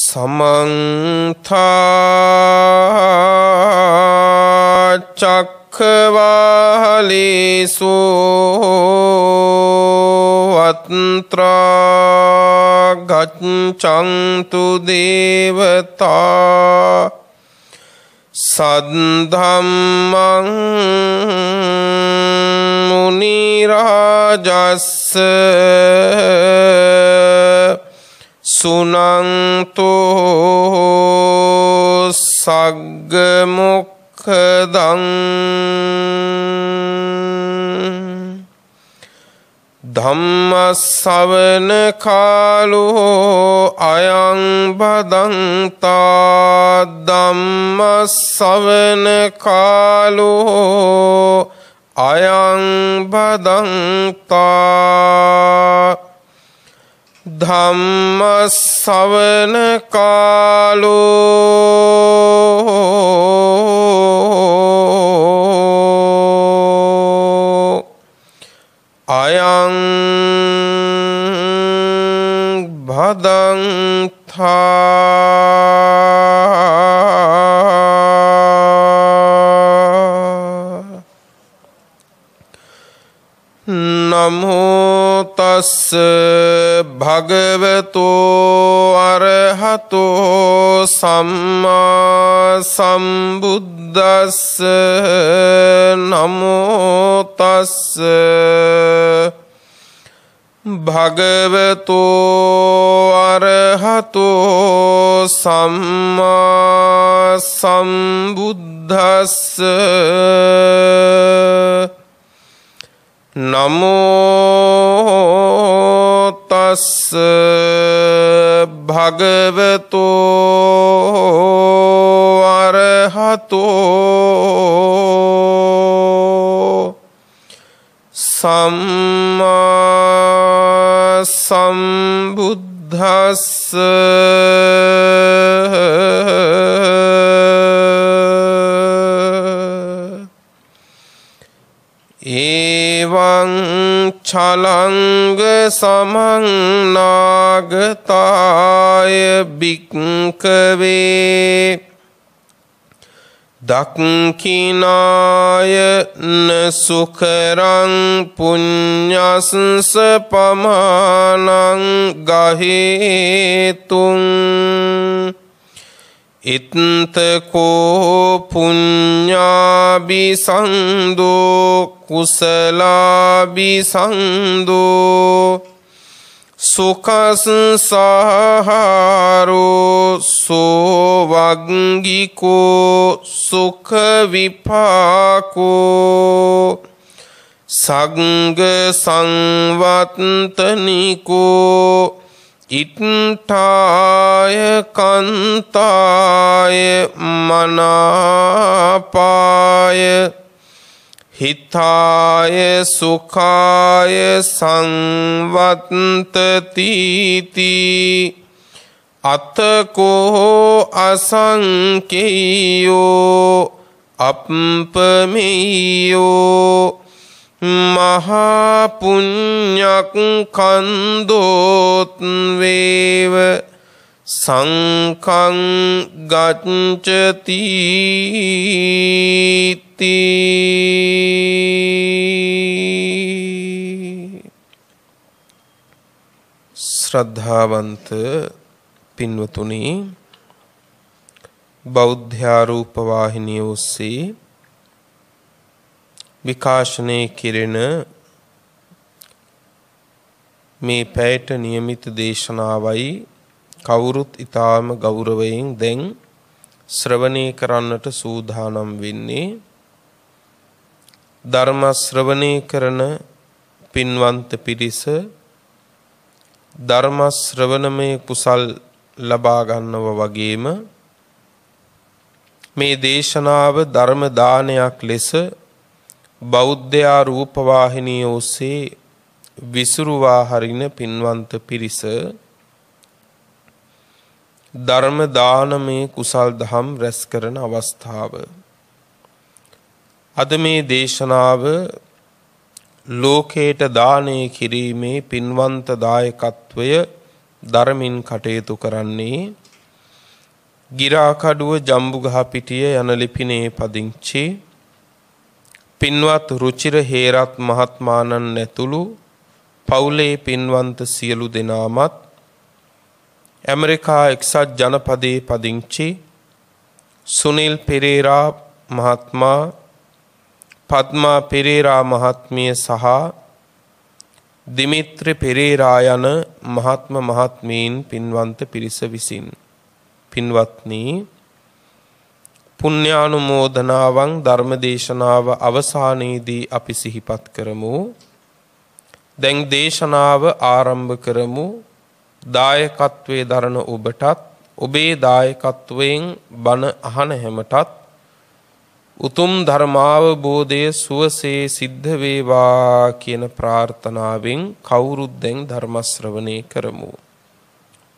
समन्था चक्रवालेषु अत्रा गच्छन्तु देवता सद्धम्मं मुनिराजस्य सुनन्तो सग्मुखदं धम्मश्रवण कालो अयं भदन्ता धम्मश्रवण कालो अयं भदन्ता धम्मश्रवण कालो अयं भदन्ता नमो तस् भगवतो अरहतो सम्मा सम्बुद्धस्स नमो तस् भगवतो अरहतो सम्मा सम्बुद्धस्स नमो तस् भगवतो अरहतो सम्मा सम्बुद्धस्स एवं छलंग समं नागताय भिक्खवे दक्षिणाय न सुखरं पुण्यस्य पमानं गहेतुं इत्थको पुण्याभिसंदो कुशलाभिसंदो सुखसंसारो सोवग्गिको सुख विपाको संग संवत्तनिको इत्थाय कान्ताय मनापाय हिताय सुखाय संवत्ततीति अतको असंख्यो अपमेयो महापुण्यं खन्दोत्वेव संखं गच्छति श्रद्धावंत पिन्वतुनि बौद्धारूप वाहिनी ओस्සේ विकासने किरण මේ පැයට નિયમિત දේශනාවයි කවුරුත් ඊටාම ගෞරවයෙන් දැන් ශ්‍රවණය කරන්නට සූදානම් වෙන්නේ ධර්ම ශ්‍රවණය කරන පින්වන්ත පිරිස ධර්ම ශ්‍රවණමේ කුසල් ලබා ගන්නව වගේම මේ දේශනාව ධර්ම දානයක් ලෙස බෞද්ධ රූපවාහිනිය ඔස්සේ විසුරුවා හරින පින්වන්ත පිරිස ධර්ම දානමේ කුසල් දහම් රැස් කරන අවස්ථාව අද මේ දේශනාව ලෝකයට දානය කිරීමේ පින්වන්ත දායකත්වය ධර්මින් කටයුතු කරන්නේ ගිරාකඩුව ජම්බුගහපිටිය යන ලිපිනේ පදිංචි පින්වත් රුචිර හේරත් මහත්මාණන් ඇතුළු පවුලේ පින්වන්ත සියලු දෙනාමත් ඇමරිකා එක්සත් ජනපදයේ පදිංචි සුනිල් පෙරේරා මහත්මයා පද්මා පෙරේරා මහත්මිය සහ දිමිත්‍රි පෙරේරා යන මහත්ම මහත්මීන් පින්වන්ත පිරිස විසින් පින්වත්නි පුණ්‍යානුමෝදනාවන් ධර්මදේශනාව අවසානයේදී අපි සිහිපත් කරමු. දැන් දේශනාව ආරම්භ කරමු. දායකත්වයේ දරන ඔබටත් ඔබේ දායකත්වයෙන් බණ අහන හැමටත් උතුම් ධර්මාවබෝධය සුවසේ සිද්ධ වේවා කියන ප්‍රාර්ථනාවෙන් කවුරුත් දැන් ධර්ම ශ්‍රවණය කරමු.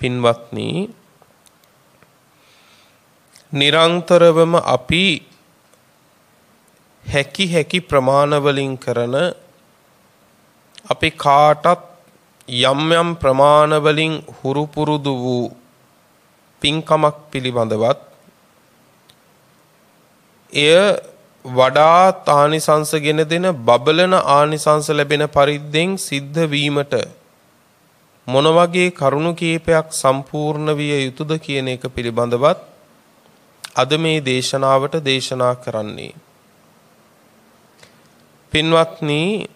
පින්වත්නි, නිරන්තරවම අපි හැකි ප්‍රමාණ වලින් කරන අපි කාටත් යම් ප්‍රමාණ වලින් හුරු පුරුදු වූ පින්කමක් පිළිබඳවත් එය වඩාත් ආනිසංස ගෙන දෙන බබලන ආනිසංස ලැබෙන පරිද්දෙන් සිද්ධ වීමට මොන වගේ කරුණු කීපයක් සම්පූර්ණ විය යුතුද කියන එක පිළිබඳවත් අද මේ දේශනාවට දේශනා කරන්නේ. පින්වත්නි,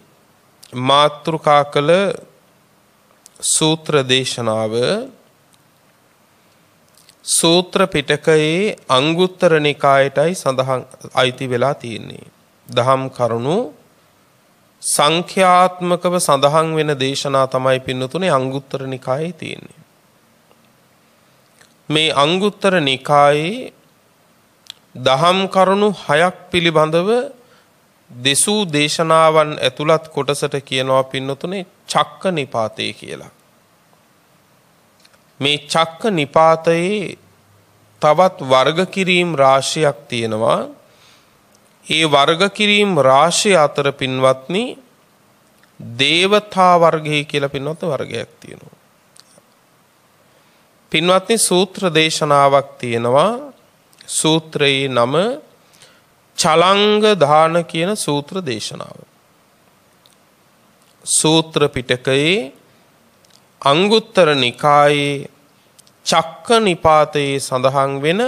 මාතෘකා කළ සූත්‍ර දේශනාව සූත්‍ර පිටකයේ අංගුත්තර නිකායටයි සඳහන් අයිති වෙලා තියෙන්නේ. දහම් කරුණු සංඛ්‍යාත්මකව සඳහන් වෙන දේශනා තමයි පින්නතුනේ අංගුත්තර නිකායේ තියෙන්නේ. මේ අංගුත්තර නිකායේ දහම් කරුණු 6ක් පිළිබඳව දෙසූ දේශනාවන් ඇතුළත් කොටසට කියනවා පින්නතුනේ චක්ක නිපාතේ කියලා. මේ චක්ක නිපාතයේ තවත් වර්ග කිරීම් රාශියක් තියෙනවා. ඒ වර්ග කිරීම් රාශිය අතර පින්වත්නි දේවතා වර්ගය කියලා පින්වත් වර්ගයක් තියෙනවා. පින්වත්නි, සූත්‍ර දේශනාවක් තියෙනවා. සූත්‍රයේ නම චලංග දාන කියන සූත්‍ර දේශනාව. සූත්‍ර පිටකයේ අංගුත්තර නිකායේ චක්ක නිපාතයේ සඳහන් වෙන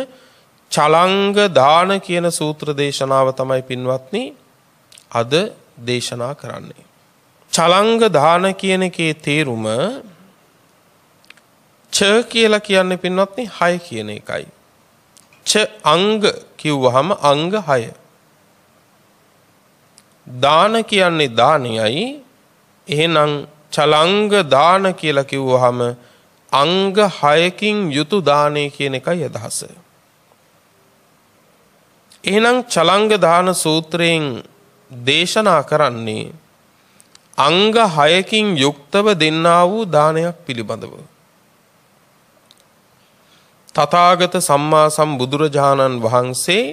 චලංග දාන කියන සූත්‍ර දේශනාව තමයි පින්වත්නි අද දේශනා කරන්නේ. චලංග දාන කියන එකේ තේරුම ච කියලා කියන්නේ පින්වත්නි 6 කියන එකයි. ච අංග කිව්වහම අංග 6. දාන කියන්නේ දානයයි. එහෙනම් චලංග දාන කියලා කිව්වහම අංග 6කින් යුතු දානය කියන එකයි අදහස. එහෙනම් චලංග දාන සූත්‍රයෙන් දේශනා කරන්නේ අංග 6කින් යුක්තව දෙන්නා වූ දානයක් පිළිබඳව. තථාගත සම්මා සම්බුදුරජාණන් වහන්සේ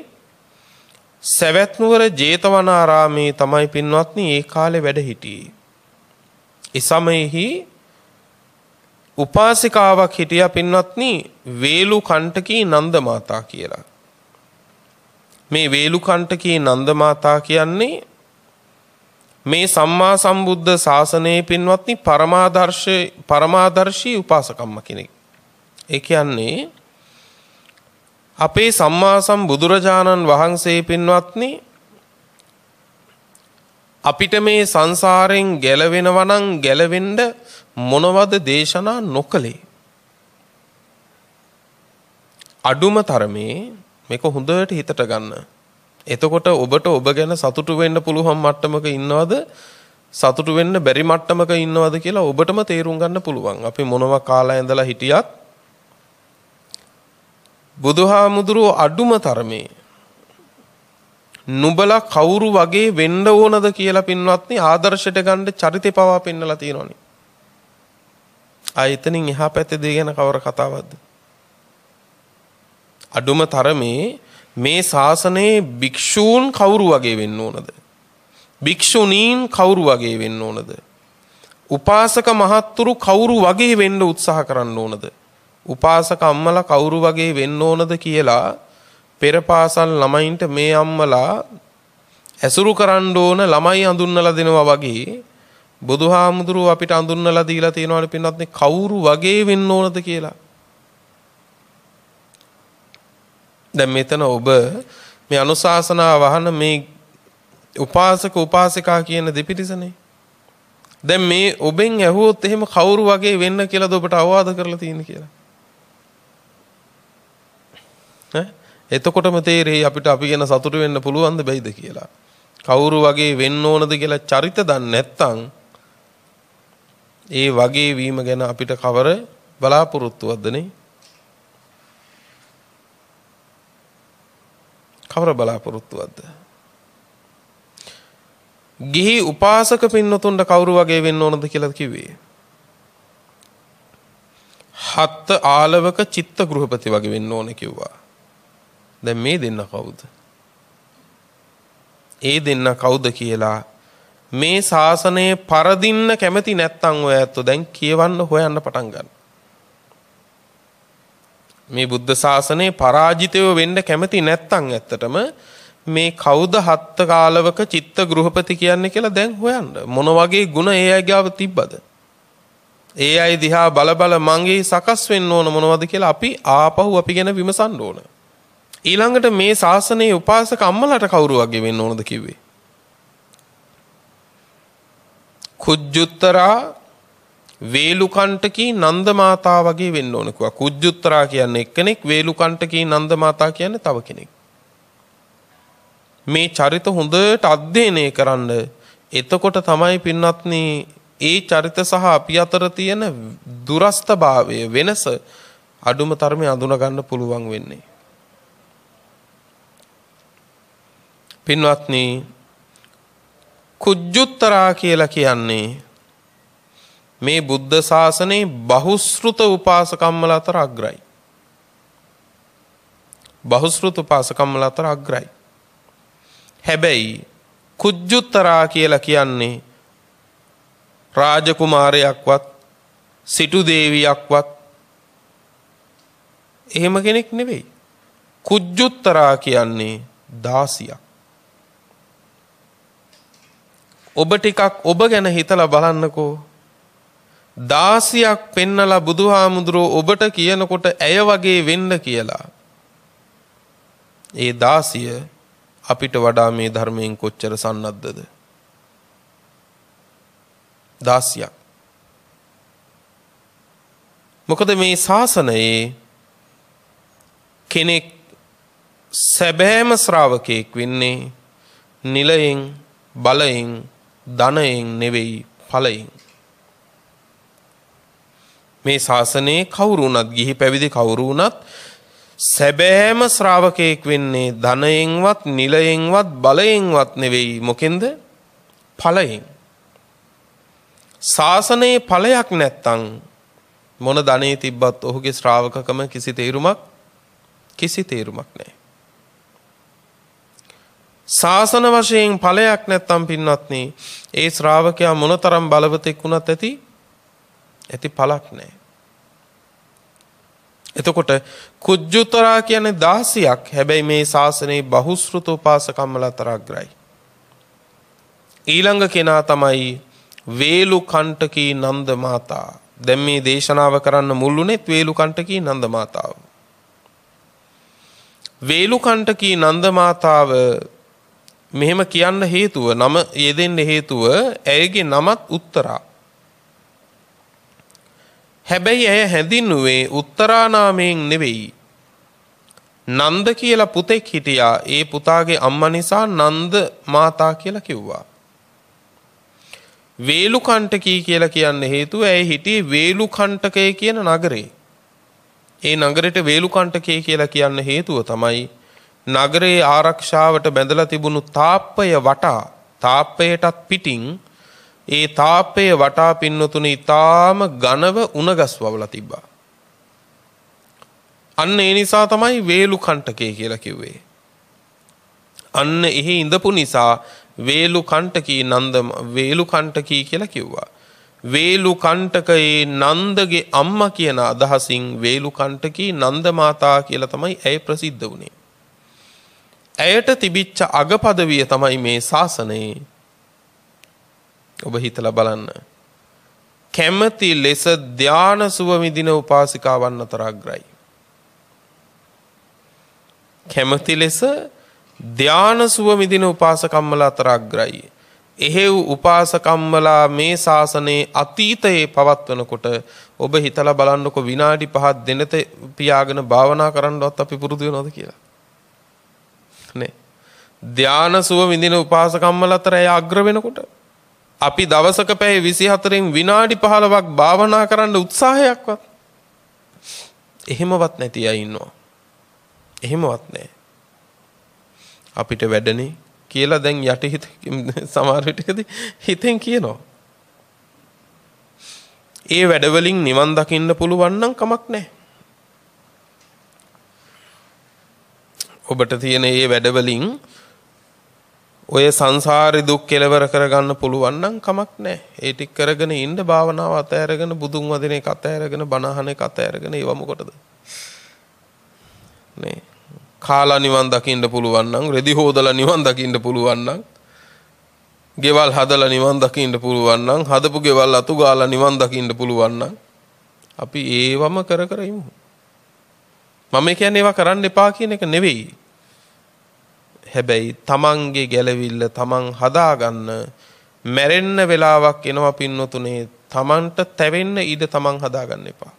සවැත් නුවර ජේතවනාරාමේ තමයි පින්වත්නි ඒ කාලේ වැඩ හිටියේ. ඒ සමයේහි උපාසිකාවක් හිටියා පින්වත්නි වේලු කණ්ඨකී නන්ද මාතා කියලා. මේ වේලු කණ්ඨකී නන්ද මාතා කියන්නේ මේ සම්මා සම්බුද්ධ ශාසනයේ පින්වත්නි පරමාදර්ශී උපාසකම්ම කෙනෙක්. ඒ කියන්නේ අපේ සම්මා සම්බුදුරජාණන් වහන්සේ පින්වත්නි අපිට මේ සංසාරයෙන් ගැලවෙනවා නම් ගැලවෙන්න මොනවද දේශනා නොකලේ? අඩුම තරමේ මේක හොඳට හිතට ගන්න. එතකොට ඔබට ඔබ ගැන සතුටු වෙන්න පුළුවන් මට්ටමක ඉන්නවද සතුටු වෙන්න බැරි මට්ටමක ඉන්නවද කියලා ඔබටම තේරුම් ගන්න පුළුවන්. අපි මොනවා කාලා ඉඳලා හිටියත් බුදුහාමුදුරුවෝ අඩුම තරමේ නුඹලා කවුරු වගේ වෙන්න ඕනද කියලා පින්වත්නි ආදර්ශයට ගන්න චරිතය පවා පෙන්නලා තියෙනවනේ. ආයතනින් එහා පැත්තේ දෙය ගැන කවර කතාවක්ද? අඩුම තරමේ මේ ශාසනයේ භික්ෂූන් කවුරු වගේ වෙන්න ඕනද? භික්ෂුණීන් කවුරු වගේ වෙන්න ඕනද? උපාසක මහත්තුරු කවුරු වගේ වෙන්න උත්සාහ කරන්න ඕනද? උපාසක අම්මලා කවුරු වගේ වෙන්න ඕනද කියලා පෙර පාසල් ළමයින්ට මේ අම්මලා ඇසුරු කරන්න ඕන ළමයි අඳුන්වලා දෙනවා වගේ බුදුහාමුදුරුව අපිට අඳුන්වලා දීලා තියෙනවානේ පින්වත්නි කවුරු වගේ වෙන්න ඕනද කියලා. දැන් මෙතන ඔබ මේ අනුශාසනාව වහන මේ උපාසක උපාසිකා කියන දෙපිරිසනේ. දැන් මේ ඔබෙන් ඇහුවොත් එහෙම කවුරු වගේ වෙන්න කියලාද ඔබට අවවාද කරලා තියෙන්නේ කියලා. එතකොටම තේරෙයි අපිට අපි ගැන සතුටු වෙන්න පුළුවන්ද බැයිද කියලා. කවුරු වගේ වෙන්න ඕනද කියලා චරිත දන්නේ නැත්නම් ඒ වගේ වීම ගැන අපිට කවර බලාපොරොත්තුවක්ද නේ? කවර බලාපොරොත්තුවක්ද? ගිහි උපාසක පින්නතුන්ට කවුරු වගේ වෙන්න ඕනද කියලා කිව්වේ? හත් ආලවක චිත්ත ගෘහපති වගේ වෙන්න ඕනේ කිව්වා. දැන් මේ දෙන්න කවුද? ඒ දෙන්න කවුද කියලා මේ ශාසනයේ පරදින්න කැමති නැත්තම් ඔය ඇත්තෝ දැන් කියවන්න හොයන්න පටන් ගන්න. මේ බුද්ධ ශාසනයේ පරාජිතව වෙන්න කැමති නැත්තම් ඇත්තටම මේ කවුද හත් කාලවක චිත්ත ගෘහපති කියන්නේ කියලා දැන් හොයන්න. මොන වගේ ಗುಣ ඒ අයගාව තිබ්බද? ඒ අය දිහා බල බල මංගේ සකස් වෙන්න ඕන මොනවද කියලා අපි ආපහු අපි ගැන විමසන්න ඕන. ඊළඟට මේ ශාසනයේ උපාසක අම්මලාට කවුරු වගේ වෙන්න ඕනද කිව්වේ? කුජ්ජුත්තරා වේලුකණ්ඨකී නන්ද මාතා වගේ වෙන්න ඕන කිව්වා. කුජ්ජුත්තරා කියන්නේ එක්කෙනෙක්, වේලුකණ්ඨකී නන්ද මාතා කියන්නේ තව කෙනෙක්. මේ චරිත හොඳට අධ්‍යයනය කරන්න. එතකොට තමයි පින්වත්නි ඒ චරිත සහ අපි අතර තියෙන දුරස්ථභාවය වෙනස අඩුම තරමේ අඳුන ගන්න පුළුවන් වෙන්නේ. පින්වත්නි කුජ්ජුත්තරා කියලා කියන්නේ මේ බුද්ධ ශාසනයේ බහුශ්‍රුත උපාසකම්මලා අතර අග්‍රයි. බහුශ්‍රුත උපාසකම්මලා අතර අග්‍රයි. හැබැයි කුජ්ජුත්තරා කියලා කියන්නේ රාජකුමාරයෙක්වත් සිටු දේවියක්වත් එහෙම කෙනෙක් නෙවෙයි. කුජ්ජුත්තරා කියන්නේ දාසියක්. ඔබ ටිකක් ඔබ ගැන හිතලා බලන්නකෝ. දාසියක් පෙන්නලා බුදුහාමුදුරුවෝ ඔබට කියනකොට ඇය වගේ වෙන්න කියලා. ඒ දාසිය අපිට වඩා මේ ධර්මයෙන් කොච්චර සන්නද්ධද? දාසියක්. මොකද මේ ශාසනයේ කෙනෙක් සැබෑම ශ්‍රාවකයෙක් වෙන්නේ නිලයෙන්, බලයෙන්, ධනයෙන් නෙවෙයි ඵලයෙන්. මේ ශාසනයේ කවුරු වුණත්, ගිහි පැවිදි කවුරු වුණත් සැබෑම ශ්‍රාවකයෙක් වෙන්නේ ධනයෙන්වත්, නිලයෙන්වත්, බලයෙන්වත් නෙවෙයි. මොකෙන්ද? ඵලයෙන්. ශාසනයේ ඵලයක් නැත්තම් මොන ධනෙ තිබ්බත් ඔහුගේ ශ්‍රාවකකම කිසි තේරුමක් නැහැ. ශාසන වශයෙන් ඵලයක් නැත්තම් පින්වත්නි ඒ ශ්‍රාවකයා මොනතරම් බලවතෙක් වුණත් ඇති ඵලක් නැහැ. එතකොට කුජ්ජුතරා කියන්නේ දාසියක්. හැබැයි මේ ශාසනයේ බහුශ්‍රුත උපාසකම්මලා අතර අග්‍රයි. ඊළඟ කෙනා තමයි වේලුකණ්ඨකී නන්ද මාතා. දැන් මේ දේශනාව කරන්න මුල්ුණෙත් වේලුකණ්ඨකී නන්ද මාතාව. වේලුකණ්ඨකී නන්ද මාතාව මෙහෙම කියන්න හේතුව, නම යෙදෙන්න හේතුව ඇයගේ නමත් උත්තරා. හැබැයි ඇය හැඳින්නුවේ උත්තරා නාමයෙන් නෙවෙයි. නන්ද කියලා පුතෙක් හිටියා. ඒ පුතාගේ අම්මා නිසා නන්ද මාතා කියලා කිව්වා. වේලුකණ්ඨකී කියලා කියන්න හේතුව ඇය හිටියේ වේලුකණ්ඨකය කියන නගරේ. ඒ නගරෙට වේලුකණ්ඨකය කියලා කියන්න හේතුව තමයි නගරේ ආරක්ෂාවට බැඳලා තිබුණු තාප්පය වටා, තාප්පයටත් පිටින් ඒ තාප්පය වටා පින්නතුනේ ඊටාම ඝනව උණගස් වවලා තිබ්බා. අන්න ඒ නිසා තමයි වේලුකණ්ඨකය කියලා කිව්වේ. අන්න එහි ඉඳපු නිසා වේලුකණ්ඨකී කියලා කිව්වා. වේලු කණ්ඨකයේ නන්දගේ අම්මා කියන අදහසින් වේලු කණ්ඨකී නන්ද මාතා කියලා තමයි ඇය ප්‍රසිද්ධ වුණේ. ඇයට තිබිච්ච අගපදවිය තමයි මේ ශාසනයේ. ඔබ හිතලා බලන්න. කැමැති ලෙස ධාන සුව විඳින උපාසිකාවන් අතර අග්‍රයි. කැමැති ලෙස ධාන සුව විඳින උපාසකම්මලා අතර අග්‍රයි. එහෙව් උපාසකම්මලා මේ ශාසනයේ අතීතයේ පවත්වනකොට ඔබ හිතලා බලන්නකො විනාඩි 5ක් දෙනත පියාගෙන භාවනා කරන්නවත් අපි පුරුදු වෙනවද කියලා. නේ. ධාන සුව විඳින උපාසකම්මලා අතර අය අග්‍ර වෙනකොට අපි දවසක පැය 24න් විනාඩි 15ක් භාවනා කරන්න උත්සාහයක්වත් එහෙමවත් නැති අය ඉන්නවා. එහෙමවත් නැහැ. අපිට වැඩනේ කියලා දැන් යටිහිත සමහර විටකදී හිතෙන් කියනවා. ඒ වැඩවලින් නිවන් දකින්න පුළුවන් නම් කමක් නැහැ. ඔබට තියෙන මේ වැඩවලින් ඔය සංසාරේ දුක් කෙලවර කරගන්න පුළුවන් නම් කමක් නැහැ. ඒ ටික කරගෙන ඉන්න භාවනාව අතහැරගෙන බුදුන් වදින එක අතහැරගෙන බණ අහන එක අතහැරගෙන ඒව මොකටද? නේ. කාලා නිවන් දකින්න පුළුවන් නම්, රෙදි හොදලා නිවන් දකින්න පුළුවන් නම්, ගෙවල් හදලා නිවන් දකින්න පුළුවන් නම්, හදපු ගෙවල් අතු ගාලා නිවන් දකින්න පුළුවන් නම් අපි ඒවම කර කර ඉමු. මම කියන්නේ ඒවා කරන්න එපා කියන එක නෙවෙයි. හැබැයි තමන්ගේ ගැලවිල්ල තමන් හදාගන්න මැරෙන්න වෙලාවක් එනවා පින්නතුනේ. තමන්ට තැවෙන්න ඉඩ තමන් හදාගන්න එපා.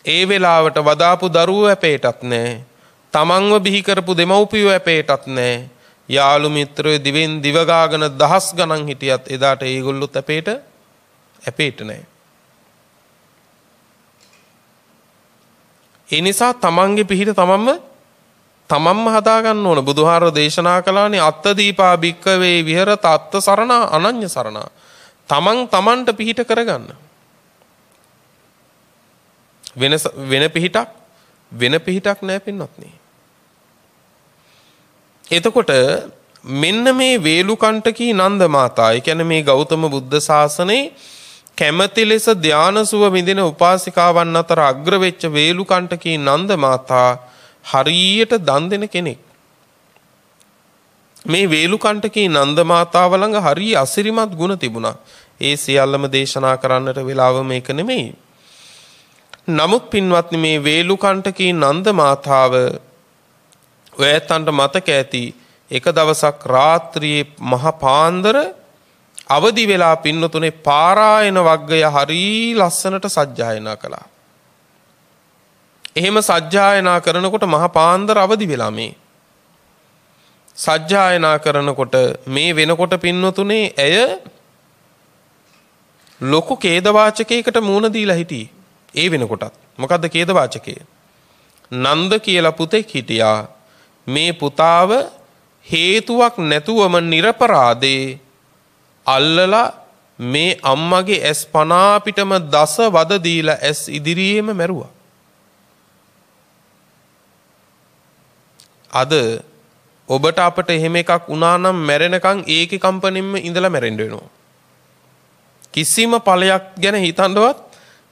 ඒ වෙලාවට වදාපු දරුවෝ ඇපේටත් නැහැ. තමන්ව බිහි කරපු දෙමව්පියෝ ඇපේටත් නැහැ. යාළු මිත්‍රයෝ දිවෙන් දිව ගාගෙන දහස් ගණන් හිටියත් එදාට ඒගොල්ලොත් ඇපේට නැහැ. ඒ නිසා තමන්ගේ පිහිට තමන්ම හදාගන්න ඕන. බුදුහාරෝ දේශනා කළානේ අත්ත දීපා භික්කවේ විහෙරත අත්ත සරණා අනඤ්‍ය සරණා. තමන්ට පිහිට කරගන්න. වෙන පිහිටක් නැහැ පින්වත්නි. එතකොට මෙන්න මේ වේලුකණ්ඨකී නන්ද මාතා, ඒ කියන්නේ මේ ගෞතම බුද්ධ ශාසනයේ කැමැති ලෙස ධානසුව විඳින උපාසිකාවන් අතර අග්‍ර වෙච්ච වේලුකණ්ඨකී නන්ද මාතා හරියට දන් දෙන කෙනෙක්. මේ වේලුකණ්ඨකී නන්ද මාතාව ළඟ හරිය අසිරිමත් ගුණ තිබුණා. ඒ සියල්ලම දේශනා කරන්නට වෙලාව මේක නෙමෙයි. නමුත් පින්වත්නි මේ වේලුකණ්ඨකී නන්ද මාතාව ඔයයන්ට මතක ඇති එක දවසක් රාත්‍රියේ මහ පාන්දර අවදි වෙලා පින්නතුනේ පාරායන වග්ගය හරි ලස්සනට සජ්ජායනා කළා. එහෙම සජ්ජායනා කරනකොට මහ පාන්දර අවදි වෙලා මේ සජ්ජායනා කරනකොට මේ වෙනකොට පින්නතුනේ ඇය ලොකු ඛේදවාචකයකට මුහුණ දීලා හිටියේ. ඒ වෙනකොටත් මොකද්ද ඛේදවාචකය? නන්ද කියලා පුතෙක් හිටියා. මේ පුතාව හේතුවක් නැතුවම නිරපරාදේ අල්ලලා මේ අම්මගේ ඇස් පනා පිටම දස වද දීලා ඇස් ඉදිරියේම මැරුවා. අද ඔබට අපට එහෙම එකක් වුණා නම් මැරෙනකන් ඒකේ කම්පණයෙන්ම ඉඳලා මැරෙන්න වෙනවා. කිසිම ඵලයක් ගැන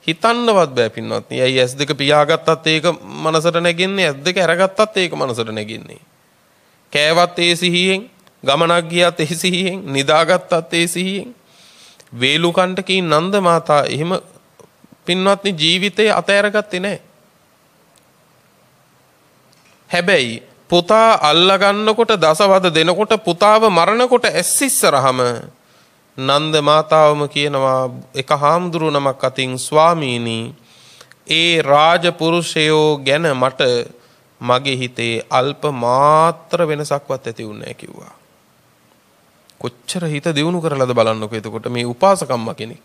හිතන්නවත් බෑ පින්වත්නි. ඇයි ඇස් දෙක පියාගත්තත් ඒක මනසට නැගින්නේ, ඇස් දෙක අරගත්තත් ඒක මනසට නැගින්නේ. කෑවත් ඒ සිහියෙන්, ගමනක් ගියත් ඒ සිහියෙන්, නිදාගත්තත් ඒ සිහියෙන්. වේලුකණ්ඨකී නන්ද මාතා එහෙම පින්වත්නි ජීවිතේ අතහැරගත්තේ නැහැ. හැබැයි පුතා අල්ලගන්නකොට දසවද දෙනකොට පුතාව මරණකොට ඇස් ඉස්සරහම නන්ද මාතාවම කියනවා එක හාමුදුරු නමක් අතින්, ස්වාමීනි ඒ රාජපුරුෂයෝ ගැන මට මගේ හිතේ අල්ප මාත්‍ර වෙනසක්වත් ඇති වුණේ නැහැ කිව්වා. කොච්චර හිත දියුණු කරලාද බලන්නකෝ. එතකොට මේ උපාසකම්ම කෙනෙක්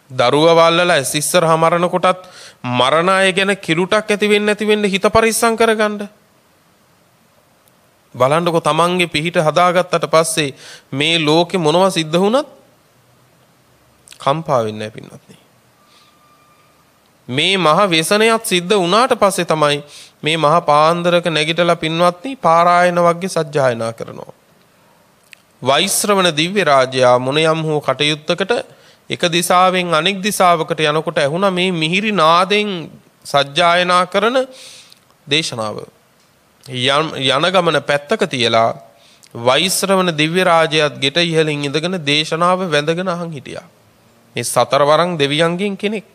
දරුවා වල්ලලා ඇස් ඉස්සරහා මරණකොටත් මරණ අය ගැන කිලුටක් ඇති වෙන්න හිත පරිස්සම් කරගන්න. බලන්නකො තමන්ගේ පිහිට හදාගත්තට පස්සේ මේ ලෝකෙ මොනවා සිද්ධ වුණත් කම්පා වෙන්නේ නැහැ පින්වත්නි. මේ මහ ව්‍යසනයත් සිද්ධ වුණාට පස්සේ තමයි මේ මහ පාන්දරක නැගිටලා පින්වත්නි පාරායන වර්ගයේ සජ්ජායනා කරනවා. වෛශ්‍රවණ දිව්‍ය රාජයා මොනියම් හෝ කටයුත්තකට එක දිසාවෙන් අනෙක් දිසාවකට යනකොට ඇහුණා මේ මිහිරි නාදෙන් සජ්ජායනා කරන දේශනාව. යන ගමන පැත්තක තියලා වෛශ්‍රවණ දිව්‍ය රාජයාත් ගෙට ඉහළින් ඉඳගෙන දේශනාව වැඳගෙන අහන් හිටියා. මේ සතරවරන් දෙවියන්ගෙන් කෙනෙක්.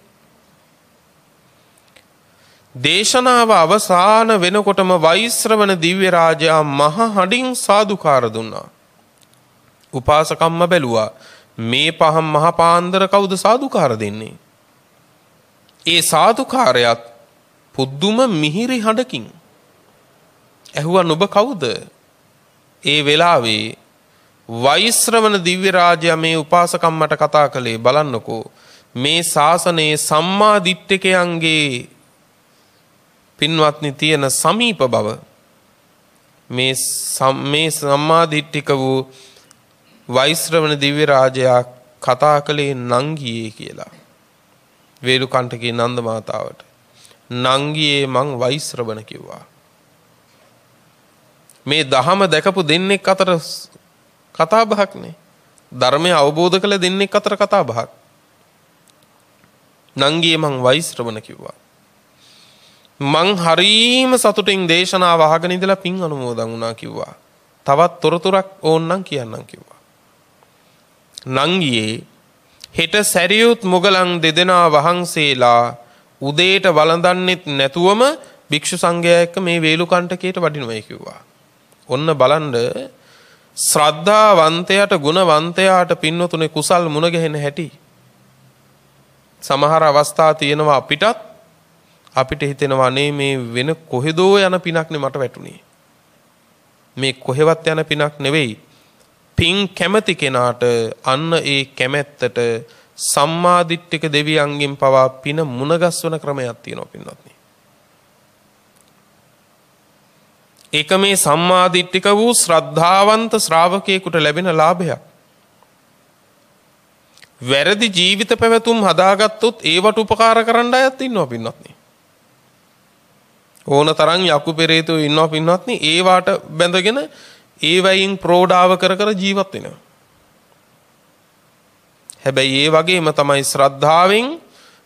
දේශනාව අවසාන වෙනකොටම වෛශ්‍රවණ දිව්‍ය රාජයා මහ හඬින් සාදුකාර දුන්නා. උපාසකම්ම බැලුවා මේ පහම් මහ පාන්දර කවුද සාදුකාර දෙන්නේ? ඒ සාදුකාරයත් පුදුම මිහිරි හඬකින් ඇහුවා නුඹ කවුද? ඒ වෙලාවේ වෛශ්‍රවණ දිව්‍ය රාජයා මේ උපාසකම්මට කතා කළේ බලන්නකෝ මේ ශාසනයේ සම්මා දිට්ඨිකයන්ගේ පින්වත්නි තියෙන සමීප බව මේ සම්මා දිට්ඨික වූ වෛශ්‍රවණ දිව්‍ය රාජයා කතා කළේ නංගියේ කියලා. වේලුකණ්ඨකේ නන්ද මාතාවට නංගියේ මං වෛශ්‍රවණ කිව්වා. මේ දහම දැකපු දෙන්නෙක් අතර කතා බහක්නේ. ධර්මය අවබෝධ කළ දෙන්නෙක් අතර කතා බහක්. නංගියේ මං වෛශ්‍රවණ කිව්වා. මං හරීම සතුටින් දේශනාව අහගෙන ඉඳලා පින් අනුමෝදන් වුණා කිව්වා. තවත් තොරතුරක් ඕන්නම් කියන්නම් කිව්වා. නංගියේ හෙට සැරියුත් මුගලන් දෙදෙනා වහන්සේලා උදේට වළඳන්නෙත් නැතුවම භික්ෂු සංඝයා එක්ක මේ වේලුකණ්ඨකයට වඩිනවයි කිව්වා. ඔන්න බලන්න ශ්‍රද්ධාවන්තයාට ගුණවන්තයාට පින්නතුනේ කුසල් මුණ ගැහෙන හැටි. සමහර අවස්ථා තියෙනවා අපිට හිතෙනවා අනේ මේ වෙන කොහෙදෝ යන පිනක්නේ මට වැටුනේ. මේ කොහෙවත් යන පිනක් නෙවෙයි. පින් කැමති කෙනාට අන්න ඒ කැමැත්තට සම්මාදිට්ඨික දෙවියන්ගෙන් පවා පින මුණගස්වන ක්‍රමයක් තියෙනවා පින්වත්නි. ඒක මේ සම්මාදිට්ඨික වූ ශ්‍රද්ධාවන්ත ශ්‍රාවකයෙකුට ලැබෙන ලාභයක්. වැරදි ජීවිත පැවතුම් හදාගත්තොත් ඒවට උපකාර කරන්න අයත් ඉන්නවා පින්වත්නි. ඕන තරම් යකු පෙරේතෝ ඉන්නවා පින්වත්නි. ඒවට බැඳගෙන ඒවයින් ප්‍රෝඩාව කර කර ජීවත් වෙනවා. හැබැයි ඒ වගේම තමයි ශ්‍රද්ධාවෙන්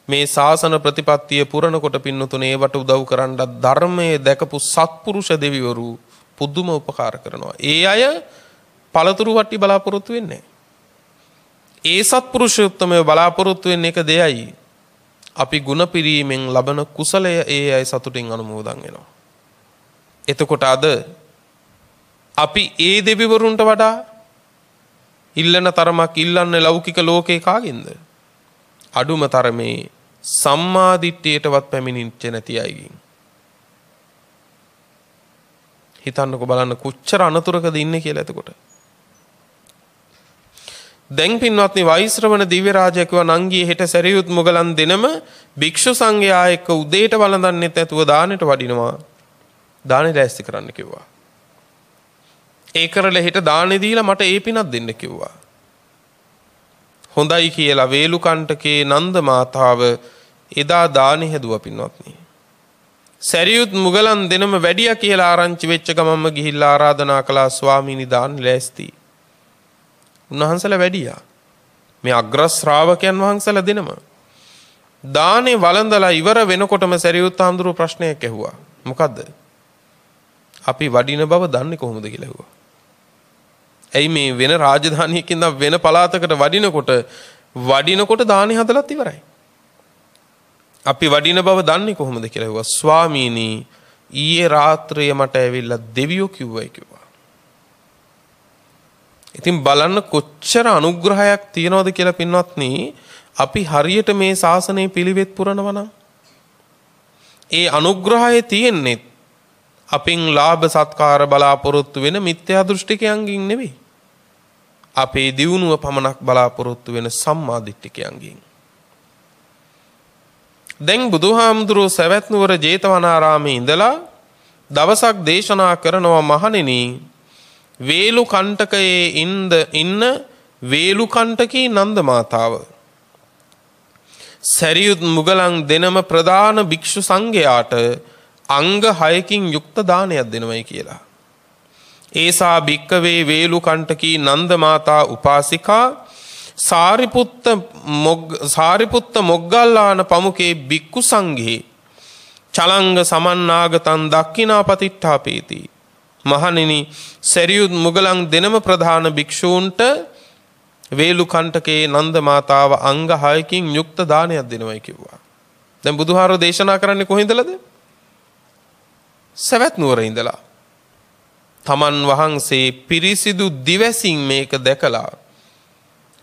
මේ ශාසන ප්‍රතිපත්තිය පුරනකොට පින්නතුනේ ඒවට උදව් කරන්න ධර්මයේ දැකපු සත්පුරුෂ දෙවිවරු පුදුම උපකාර කරනවා. ඒ අය පළතුරු වට්ටි බලාපොරොත්තු වෙන්නේ නැහැ. ඒ සත්පුරුෂෝත්තමය බලාපොරොත්තු වෙන්නේ එක දෙයයි. අපි ගුණ පිරීමෙන් ලබන කුසලය ඒ අය සතුටින් අනුමෝදන් වෙනවා. එතකොට අද අපි ඒ දෙවිවරුන්ට වඩා ඉල්ලන තරමක් ඉල්ලන්නේ ලෞකික ලෝකේ කාගෙන්ද? අඩුම තරමේ සම්මාදිට්ඨියටවත් පැමිණෙච්ච නැති අයගෙන්. හිතන්නකෝ බලන්න කොච්චර අනතුරකද ඉන්නේ කියලා එතකොට. දැන් පින්වත්නි වෛශ්‍රවණ දිව්‍ය රාජයා කිව්වා නංගී හෙට සැරියුත් මුගලන් දෙනම භික්ෂු සංඝයා එක්ක උදේට වළඳන්නෙත් නැතුව දානෙට වඩිනවා. දානෙ දැස්ති කරන්න කිව්වා. ඒ කරලා හෙට දානෙ දීලා මට ඒ පිනක් දෙන්න කිව්වා. හොඳයි කියලා වේලුකණ්ඨකේ නන්ද මාතාව එදා දානෙ හැදුවා පින්වත්නි. සැරියුත් මුගලන් දෙනම වැඩියා කියලා ආරංචි වෙච්ච ගමන්ම ගිහිල්ලා ආරාධනා කළා ස්වාමීනි දාන ලෑස්ති. උන්වහන්සේලා වැඩියා. මේ අග්‍ර ශ්‍රාවකයන් වහන්සේලා දෙනම දානේ වළඳලා ඉවර වෙනකොටම සැරියුත් හාමුදුරුවෝ ප්‍රශ්නයක් ඇහුවා. මොකද්ද? අපි වඩින බව දන්නේ කොහොමද කියලා ඇහුවා. ඇයි මේ වෙන රාජධානියකින් ඉඳන් වෙන පළාතකට වඩිනකොට දානේ හදලත් ඉවරයි. අපි වඩින බව දන්නේ කොහොමද කියලා ඇහුවා. ස්වාමීනි ඊයේ රාත්‍රියේ මට ඇවිල්ලා දෙවියෝ කිව්වයි කිව්වා. ඉතින් බලන්න කොච්චර අනුග්‍රහයක් තියනවද කියලා පින්වත්නි. අපි හරියට මේ ශාසනයේ පිළිවෙත් පුරනවා නම් ඒ අනුග්‍රහය තියෙන්නේ අපින් ලාභ සත්කාර බලාපොරොත්තු වෙන මිත්‍යා දෘෂ්ටිකයන්ගෙන් නෙවෙයි. අපේ දියුණුව පමණක් බලාපොරොත්තු වෙන සම්මා දිට්ඨිකයන්ගෙන්. දැන් බුදුහාමුදුරුවෝ සවැත් නුවර ජේතවනාරාමේ ඉඳලා දවසක් දේශනා කරනවා මහණෙනි වේලුකණ්ඨකයේ ඉන්න වේලුකණ්ඨකී නන්ද මාතාව සැරියුත් මුගලන් දෙනම ප්‍රධාන භික්ෂු සංඝයාට අංග 6කින් යුක්ත දානයක් දෙනවයි කියලා. ඒසා භික්කවේ වේලුකණ්ඨකී නන්ද මාතා උපාසිකා සාරිපුත්ත මොග්ගල්ලාන පමුකේ බික්කු සංඝේ චලංග සමන්නාගතං දක්ඛිනා පතිට්ඨාපේති. මහණෙනි, සරියුත් මුගලන් දෙනම ප්‍රධාන භික්ෂූන්ට වේලුකණ්ඨකේ නන්ද මාතාව අංග 6කින් යුක්ත දානයක් දෙනවයි කිව්වා. දැන් බුදුහාරෝ දේශනා කරන්නේ කොහේඳලද? සවැත් නුවර ඉඳලා. තමන් වහන්සේ පිරිසිදු දිවසින් මේක දැකලා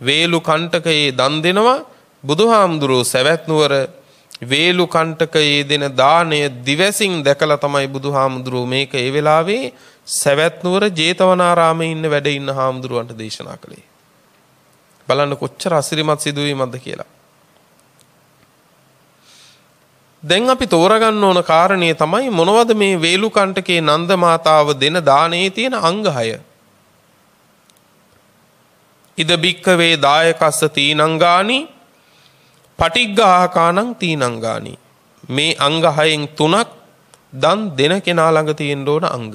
වේලුකණ්ඨකයේ දන් දෙනවා. බුදුහාමුදුරුවෝ සවැත් නුවර වේලුකණ්ඨකයේ දෙන දාණය දිවසින් දැකලා තමයි බුදුහාමුදුරුවෝ මේක ඒ වෙලාවේ සවැත් නුවර ජේතවනාරාමේ ඉන්න වැඩ ඉන්න හාමුදුරුවන්ට දේශනා කළේ. බලන්න කොච්චර අසිරිමත් සිදුවීමක්ද කියලා. දැන් අපි තෝරගන්න ඕන කාරණේ තමයි මොනවද මේ වේලුකණ්ඨකේ නන්ද මාතාව දෙන දානයේ තියෙන අංග 6. ඉද බික්කවේ දායකස්ස තීනංගානි පටිග්ගාහකානං තීනංගානි. මේ අංග 6න් 3ක් දන් දෙන කෙනා ළඟ තියෙන්න ඕන අංග.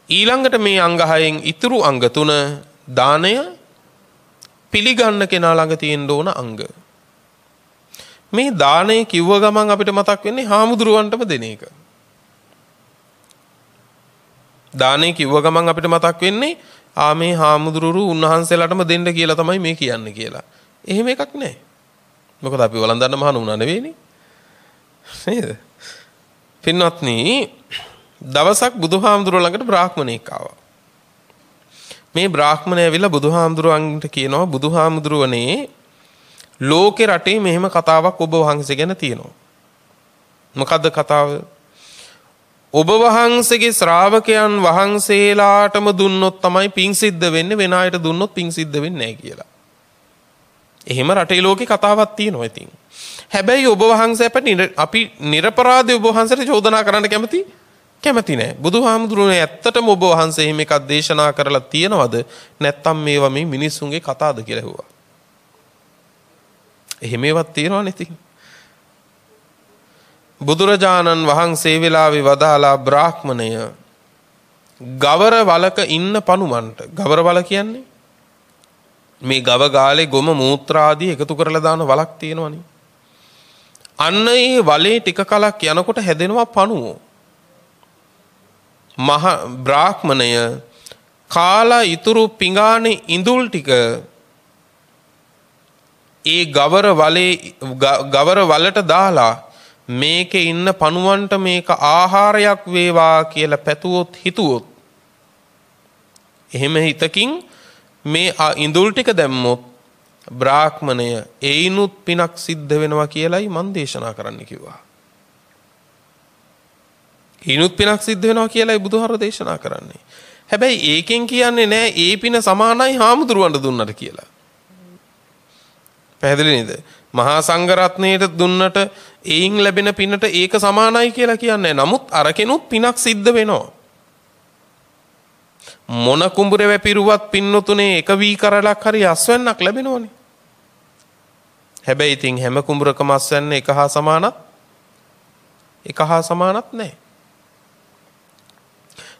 ඊළඟට මේ අංග 6න් ඉතුරු අංග 3 දානය පිළිගන්න කෙනා ළඟ තියෙන්න ඕන අංග. මේ දානය කිව්ව ගමන් අපිට මතක් වෙන්නේ හාමුදුරුවන්ටම දෙන එක. දානය කිව්ව ගමන් අපිට මතක් වෙන්නේ මේ හාමුදුරුවෝ උන්වහන්සේලාටම දෙන්න කියලා තමයි මේ කියන්නේ කියලා. එහෙම එකක් නැහැ. මොකද අපි වළඳන්න මහාන උනා නෙවෙයිනේ. නේද? පින්වත්නි, දවසක් බුදුහාමුදුරුවෝ ළඟට බ්‍රාහ්මණෙක් ආවා. මේ බ්‍රාහ්මණය ඇවිල්ලා බුදුහාමුදුරුවන්ට කියනවා, බුදුහාමුදුරුවනේ, ලෝකේ රටේ මෙහෙම කතාවක් ඔබ වහන්සේ ගැන තියෙනවා. මොකද්ද කතාව? ඔබ වහන්සේගේ ශ්‍රාවකයන් වහන්සේලාටම දුන්නොත් තමයි පිං සිද්ධ වෙන්නේ, වෙන අයට දුන්නොත් පිං සිද්ධ වෙන්නේ නැහැ කියලා. එහෙම රටේ ලෝකේ කතාවක් තියෙනවා ඉතින්. හැබැයි ඔබ වහන්සේ අපි නිර්පරාදී ඔබ වහන්සේට චෝදනා කරන්න කැමති නැහැ. බුදුහාමුදුරුවනේ ඇත්තටම ඔබ වහන්සේ එහෙම එකක් දේශනා කරලා තියෙනවද? නැත්නම් මේවා මේ මිනිස්සුන්ගේ කතාවද කියලා ඇහුවා. එහෙම ඒවත් තියෙනවනේ ඉතින්. බුදුරජාණන් වහන්සේ වෙලාවේ වදාලා බ්‍රාහ්මණය ගවර වලක ඉන්න පණුමන්ට, ගවර වල කියන්නේ මේ ගව ගාලේ ගොම මූත්‍රාදී එකතු කරලා දාන වලක් තියෙනවනේ. අන්න ඒ වලේ ටික කලක් යනකොට හැදෙනවා පණුවෝ. මහ බ්‍රාහ්මණය කාලා ඉතුරු පිඟානේ ඉඳුල් ටික ඒ ගවර වලට දාලා මේකේ ඉන්න පණුවන්ට මේක ආහාරයක් වේවා කියලා පැතුවොත් හිතුවොත්, එහෙම හිතකින් මේ ඉඳුල් ටික දැම්මොත් බ්‍රාහ්මණය ඒිනුත් පිනක් සිද්ධ වෙනවා කියලයි මන් දේශනා කරන්න කිව්වා. ඒිනුත් පිනක් සිද්ධ වෙනවා කියලයි බුදුහාර දේශනා කරන්නේ. හැබැයි ඒකෙන් කියන්නේ නෑ ඒ පින සමානයි හාමුදුරුවන්ට දුන්නට කියලා. පැහැදිලි නේද? මහා සංඝරත්නයට දුන්නට ඒයින් ලැබෙන පිනට ඒක සමානයි කියලා කියන්නේ. නමුත් අරකෙනුත් පිනක් සිද්ධ වෙනවා. මොන කුඹුරේ වැපිරුවත් පින්නතුනේ එක වී කරලක් හරි අස්වැන්නක් ලැබෙනවනේ. හැබැයි ඉතින් හැම කුඹුරකම අස්වැන්න එක හා සමානත් නැහැ.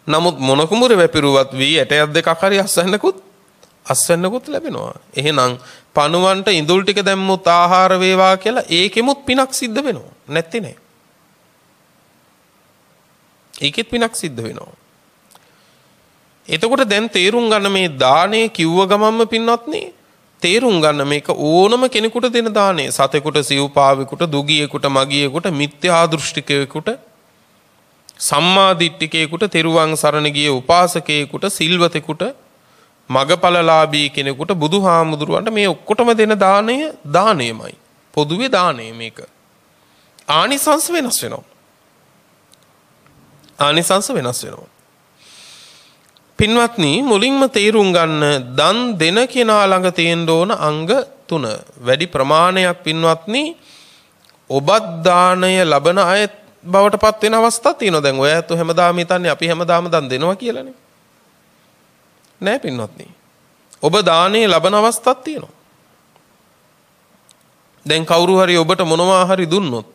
නමුත් මොන කුඹුරේ වැපිරුවත් වී ඇටයක් දෙකක් හරි අස්වැන්නකුත් ලැබෙනවා. එහෙනම් පණුවන්ට ඉඳුල් ටික දැම්මුත් ආහාර වේවා කියලා ඒකෙමුත් පිනක් සිද්ධ වෙනවා. නැත්te නෑ. ඒකෙත් පිනක් සිද්ධ වෙනවා. එතකොට දැන් තේරුම් ගන්න මේ දාණය කිව්ව ගමන්ම පින්වත්නි, තේරුම් ගන්න මේක ඕනම කෙනෙකුට දෙන දාණය. සතෙකුට, සිව්පාවෙකුට, දුගියෙකුට, මගියෙකුට, මිත්‍යා දෘෂ්ටිකයෙකුට, සම්මා දිට්ඨිකයෙකුට, තෙරුවන් සරණ ගිය උපාසකයෙකුට, සිල්වතෙකුට, මගපලලාභී කෙනෙකුට, බුදුහාමුදුරුවන්ට මේ ඔක්කොටම දෙන දාණයමයි. පොදුවේ දාණය මේක. ආනිසංස වෙනස් වෙනවා. පින්වත්නි, මුලින්ම තේරුම් ගන්න දන් දෙන කෙනා ළඟ තියෙන්න ඕන අංග 3. වැඩි ප්‍රමාණයක් පින්වත්නි ඔබත් දාණය ලබන අය බවට පත් වෙන අවස්ථා තියෙනවා. දැන් ඔය ඇත්තෝ හැමදාම හිතන්නේ අපි හැමදාම දන් දෙනවා කියලානේ. නෑ පින්වත්නි. ඔබ දාණය ලබන අවස්ථාවක් තියෙනවා. දැන් කවුරු හරි ඔබට මොනවා හරි දුන්නොත්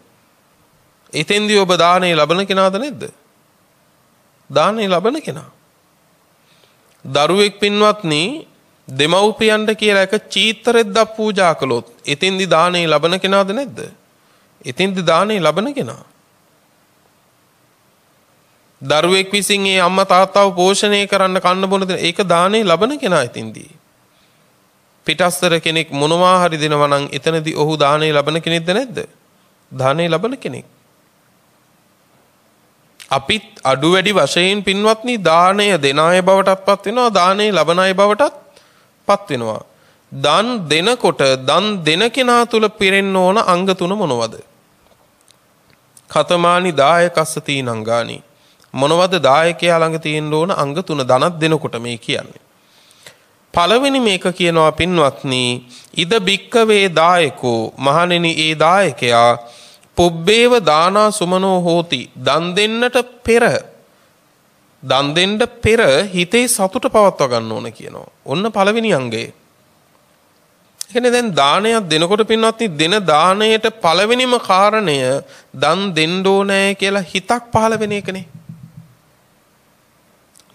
එතෙන්දී ඔබ දාණය ලබන කෙනාද නැද්ද? දානේ ලබන කෙනා. දරුවෙක් පින්වත්නි දෙමව්පියන්ට කියලා එක චීතරෙද්දක් පූජා කළොත් එතින්දි දානේ ලබන කෙනාද නැද්ද? එතින්දි දානේ ලබන කෙනා. දරුවෙක් විසින් ඒ අම්මා තාත්තව පෝෂණය කරන්න කන්න බොන දේ ඒක දානේ ලබන කෙනා එතින්දී. පිටස්තර කෙනෙක් මොනවා හරි දෙනවා නම් එතනදී ඔහු දානේ ලබන කෙනෙක්ද නැද්ද? දානේ ලබන කෙනෙක්. අපිත් අඩු වැඩි වශයෙන් පින්වත්නි දාණය දෙන අය බවටත් පත් වෙනවා දානේ ලබන අය බවටත් පත් වෙනවා. දන් දෙනකොට දන් දෙන කෙනා තුල පිරෙන්න ඕන අංග තුන මොනවද? කතමානි දායකස්ස තීනංගානි. මොනවද දායකයා ළඟ තියෙන්න ඕන අංග තුන දනක් දෙනකොට මේ කියන්නේ. පළවෙනි මේක කියනවා පින්වත්නි ඉද බික්කවේ දායකෝ මහණෙනි ඒ දායකයා පුබ්බේව දානා සුමනෝ හෝති දන් දෙන්න පෙර හිතේ සතුට පවත්වා ගන්න ඕන කියනවා. ඔන්න පළවෙනි අංගය. කියන්නේ දැන් දානයක් දෙනකොට පින්වත්නි දෙන දාණයට පළවෙනිම කාරණය දන් දෙන්න ඕනේ කියලා හිතක් පහළ වෙන එකනේ.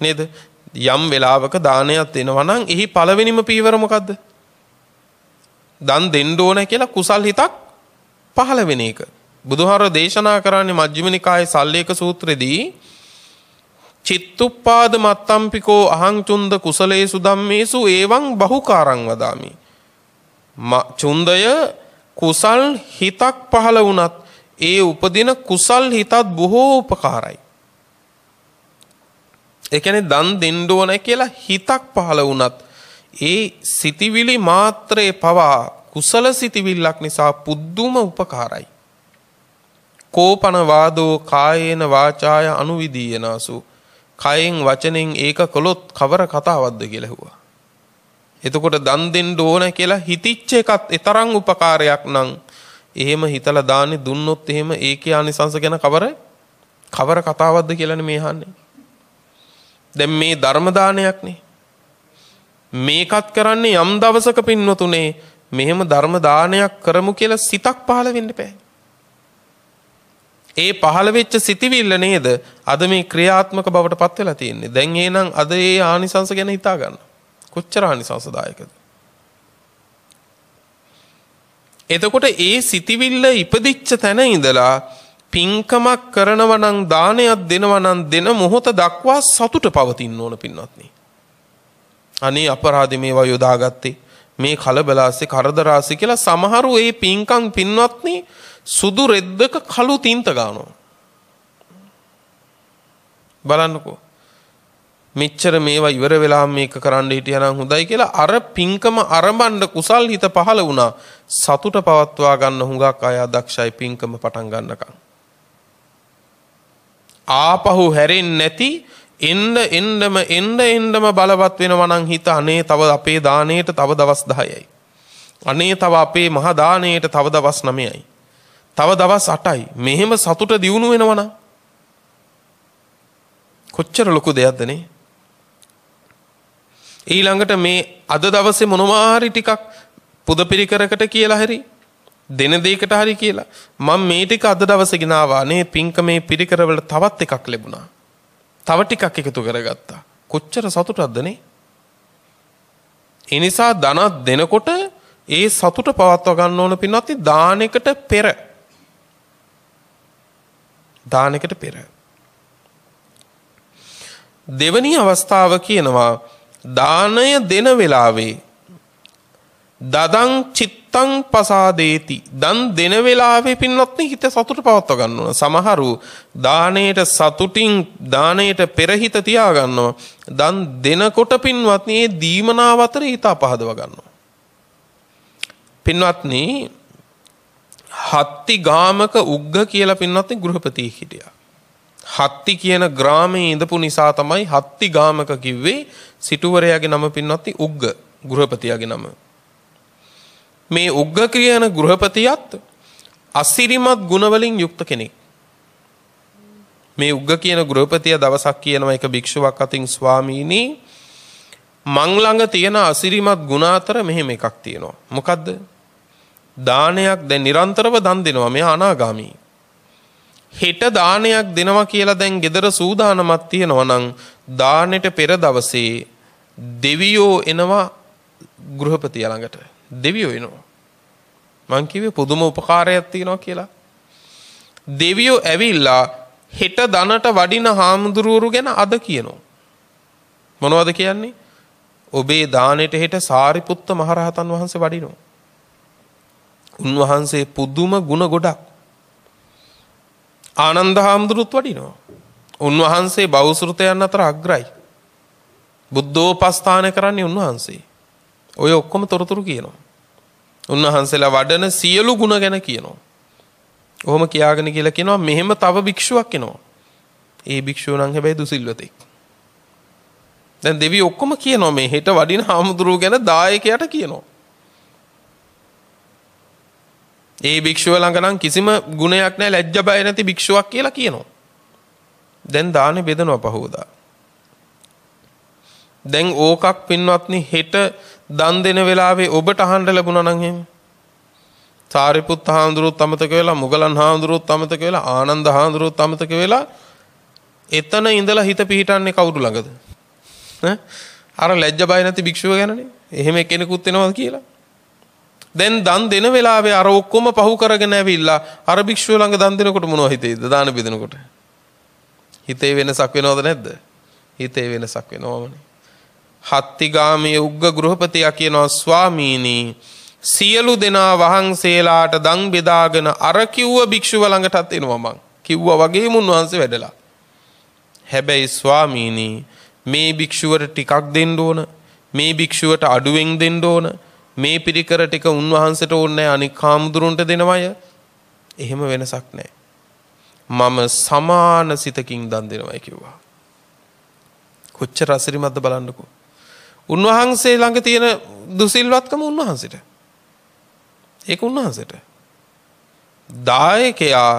නේද? යම් වෙලාවක දානයක් දෙනවා නම් එහි පළවෙනිම පීවර මොකද්ද? දන් දෙන්න ඕනේ කියලා කුසල් හිතක් පහළ වෙන එක. බුදුහාර දේශනා කරන්නේ මජ්ක්‍ධිම නිකායේ සල්ලේක සූත්‍රයේදී චිත්තුප්පාද මත්තම්පිකෝ අහං චුන්ද කුසලේසු ධම්මේසු එවං බහුකාරං වදාමි. චුන්දය කුසල් හිතක් පහළ වුණත් ඒ උපදින කුසල් හිතත් බොහෝ උපකාරයි. ඒ කියන්නේ දන් දෙන්න ඕන කියලා හිතක් පහළ වුණත් ඒ සිතිවිලි මාත්‍රේ පවා කුසල සිතිවිල්ලක් නිසා පුදුම උපකාරයි. කෝපන වාදෝ කායේන වාචාය අනුවිදීයනාසු කයෙන් වචනෙන් ඒක කළොත් කවර කතාවක්ද කියලා ඇහුවා. එතකොට දන් දෙන්න ඕන කියලා හිතිච්ච එකත් තරම් උපකාරයක් නම් එහෙම හිතලා දාන්නේ දුන්නොත් එහෙම ඒකේ ආනිසංස ගැන කවර කතාවක්ද කියලානේ මේ අහන්නේ. දැන් මේ ධර්ම දානයක්නේ. මේකත් කරන්නේ යම් දවසක පින්වතුනේ මෙහෙම ධර්ම දානයක් කරමු කියලා සිතක් පහළ වෙන්න බෑ. ඒ පහළ වෙච්ච සිතිවිල්ල නේද අද මේ ක්‍රියාත්මක බවට පත් වෙලා තියෙන්නේ. දැන් එහෙනම් අද ඒ ආනිසංස ගැන හිතා ගන්න. කොච්චර ආනිසංසදායකද? එතකොට ඒ සිතිවිල්ල ඉපදිච්ච තැන ඉඳලා පින්කමක් කරනවා නම් දානයක් දෙනවා නම් දෙන මොහොත දක්වා සතුට පවතින්න ඕන පින්වත්නි. අනේ අපරාධි මේවා යොදාගත්තේ මේ කලබලාසේ කරදරාසේ කියලා සමහරු ඒ පින්කම් පින්වත්නි සුදු රෙද්දක කළු තින්ත ගන්නවා. බලන්නකෝ. මෙච්චර මේවා ඉවර වෙලා මේක කරන්න හිටියානම් හොඳයි කියලා අර පින්කම අරඹන්න කුසල් හිත පහළ වුණා. සතුට පවත්වා ගන්න හුඟක් අය අදක්ෂයි පින්කම පටන් ගන්නකම්. ආපහු හැරෙන්නේ නැති එන්නම බලවත් වෙනවා නම් හිත අනේ තව අපේ දාණයට තව දවස් 10යි. අනේ තව අපේ මහා දාණයට තව දවස් 9යි. තව දවස් 8යි. මෙහෙම සතුට දියුණු වෙනවනම් කොච්චර ලොකු දෙයක්ද නේ? ඊළඟට මේ අද දවසේ මොනවා හරි ටිකක් පුද පිරිකරකට කියලා හරි දෙන දෙයකට හරි කියලා මම මේ ටික අද දවසේ ගෙනාවා නේ පින්කමේ පිරිකරවල තවත් එකක් ලැබුණා. තව ටිකක් එකතු කරගත්තා. කොච්චර සතුටක්ද නේ? ඒ නිසා ධනක් දෙනකොට ඒ සතුට පවත්වා ගන්න ඕන පින්වත් දානෙකට පෙර. දානෙකට පෙර. දෙවැනි අවස්ථාව කියනවා දානය දෙන වෙලාවේ දදං චිත්තං පසාදේති. දන් දෙන වෙලාවේ පින්වත්නි හිත සතුට පවත්වා ගන්න ඕන. සමහරු දාණයට සතුටින් දාණයට පෙර හිත තියා ගන්නවා. දන් දෙනකොට පින්වත්නි මේ දීමනාව අතර හිත අපහදව ගන්නවා. පින්වත්නි හත්ති ගාමක උග්ග කියලා පින්වත්නි ගෘහපති හිටියා. හත්ති කියන ග්‍රාමයේ ඉඳපු නිසා තමයි හත්ති ගාමක කිව්වේ. සිටුවරයාගේ නම පින්වත්නි උග්ග ගෘහපතියාගේ නම. මේ උග්ග කියන ගෘහපතියත් අසිරිමත් ගුණ වලින් යුක්ත කෙනෙක්. මේ උග්ග කියන ගෘහපතියා දවසක් කියනවා එක භික්ෂුවක් අතින් ස්වාමීනි මං ළඟ තියෙන අසිරිමත් ගුණ අතර මෙහෙම එකක් තියෙනවා. මොකද්ද? දානයක් දැන් නිරන්තරව දන් දෙනවා. මෙයා අනාගාමී. හෙට දානයක් දෙනවා කියලා දැන් ගෙදර සූදානමක් තියෙනවා නම් දානෙට පෙර දවසේ දෙවියෝ එනවා ගෘහපතිය ළඟට. දෙවියෝ එනවා. මං කිව්වේ පුදුම උපකාරයක් තියෙනවා කියලා. දෙවියෝ ඇවිල්ලා හෙට දනට වඩින හාමුදුරුවරු ගැන අද කියනවා. මොනවද කියන්නේ? ඔබේ දානෙට හෙට සාරිපුත්ත මහරහතන් වහන්සේ වඩිනවා. උන්වහන්සේ පුදුම ගුණ ගොඩක්. ආනන්ද හාමුදුරුවොත් වඩිනවා. උන්වහන්සේ බෞසෘතයන් අතර අග්‍රයි. බුද්ධෝපස්ථාන කරන්නේ උන්වහන්සේ. ඔය ඔක්කොම තොරතුරු කියනවා. උන්වහන්සේලා වඩන සියලු ගුණ ගැන කියනවා. ඔහොම කියාගෙන කියලා කියනවා මෙහෙම තව භික්ෂුවක් එනවා. ඒ භික්ෂුව නම් හැබැයි දුසිල්වතෙක්. දැන් දෙවියෝ ඔක්කොම කියනවා මේ හෙට වඩින හාමුදුරුවෝ ගැන දායකයාට කියනවා. ඒ භික්ෂුව ළඟ නම් කිසිම ගුණයක් නැහැ ලැජ්ජ බය නැති භික්ෂුවක් කියලා කියනවා. දැන් දානේ බෙදනවා පහවදා. දැන් ඕකක් පින්වත්නි හෙට දන් දෙන වෙලාවේ ඔබට අහන්න ලැබුණා නම් එහෙම. සාරිපුත්ත හාමුදුරුවොත් අමතක වෙලා, මුගලන් හාමුදුරුවොත් අමතක වෙලා, ආනන්ද හාමුදුරුවොත් අමතක වෙලා එතන ඉඳලා හිත පිහිටන්නේ කවුරු ළඟද? අර ලැජ්ජ බය නැති භික්ෂුව ගැනනේ. එහෙම කෙනෙකුත් එනවද කියලා. දැන් දන් දෙන වෙලාවේ අර ඔක්කොම පහු කරගෙන ඇවිල්ලා අර භික්ෂුව ළඟ දන් දෙනකොට මොනව හිතේද? දාන බෙදනකොට. හිතේ වෙනසක් වෙනවද නැද්ද? හිතේ වෙනසක් වෙනවමනේ. හත්තිගාමී උග්ග ගෘහපතියා කියනවා ස්වාමීනි සියලු දෙනා වහන්සේලාට දන් බෙදාගෙන අර කිව්ව භික්ෂුව ළඟටත් එනවා මං. කිව්වා වගේම උන්වහන්සේ වැඩලා. හැබැයි ස්වාමීනි මේ භික්ෂුවට ටිකක් දෙන්න ඕන. මේ භික්ෂුවට අඩුවෙන් දෙන්න ඕන. මේ පිරිකර ටික උන්වහන්සේට ඕනේ අනික් හාමුදුරුන්ට දෙනවය. එහෙම වෙනසක් නැහැ. මම සමාන සිතකින් දන් දෙනවයි කිව්වා. කොච්චර අසිරිමත්ද බලන්නකෝ. උන්වහන්සේ ළඟ තියෙන දුසිල්වත්කම උන්වහන්සේට. ඒක උන්වහන්සේට. දායකයා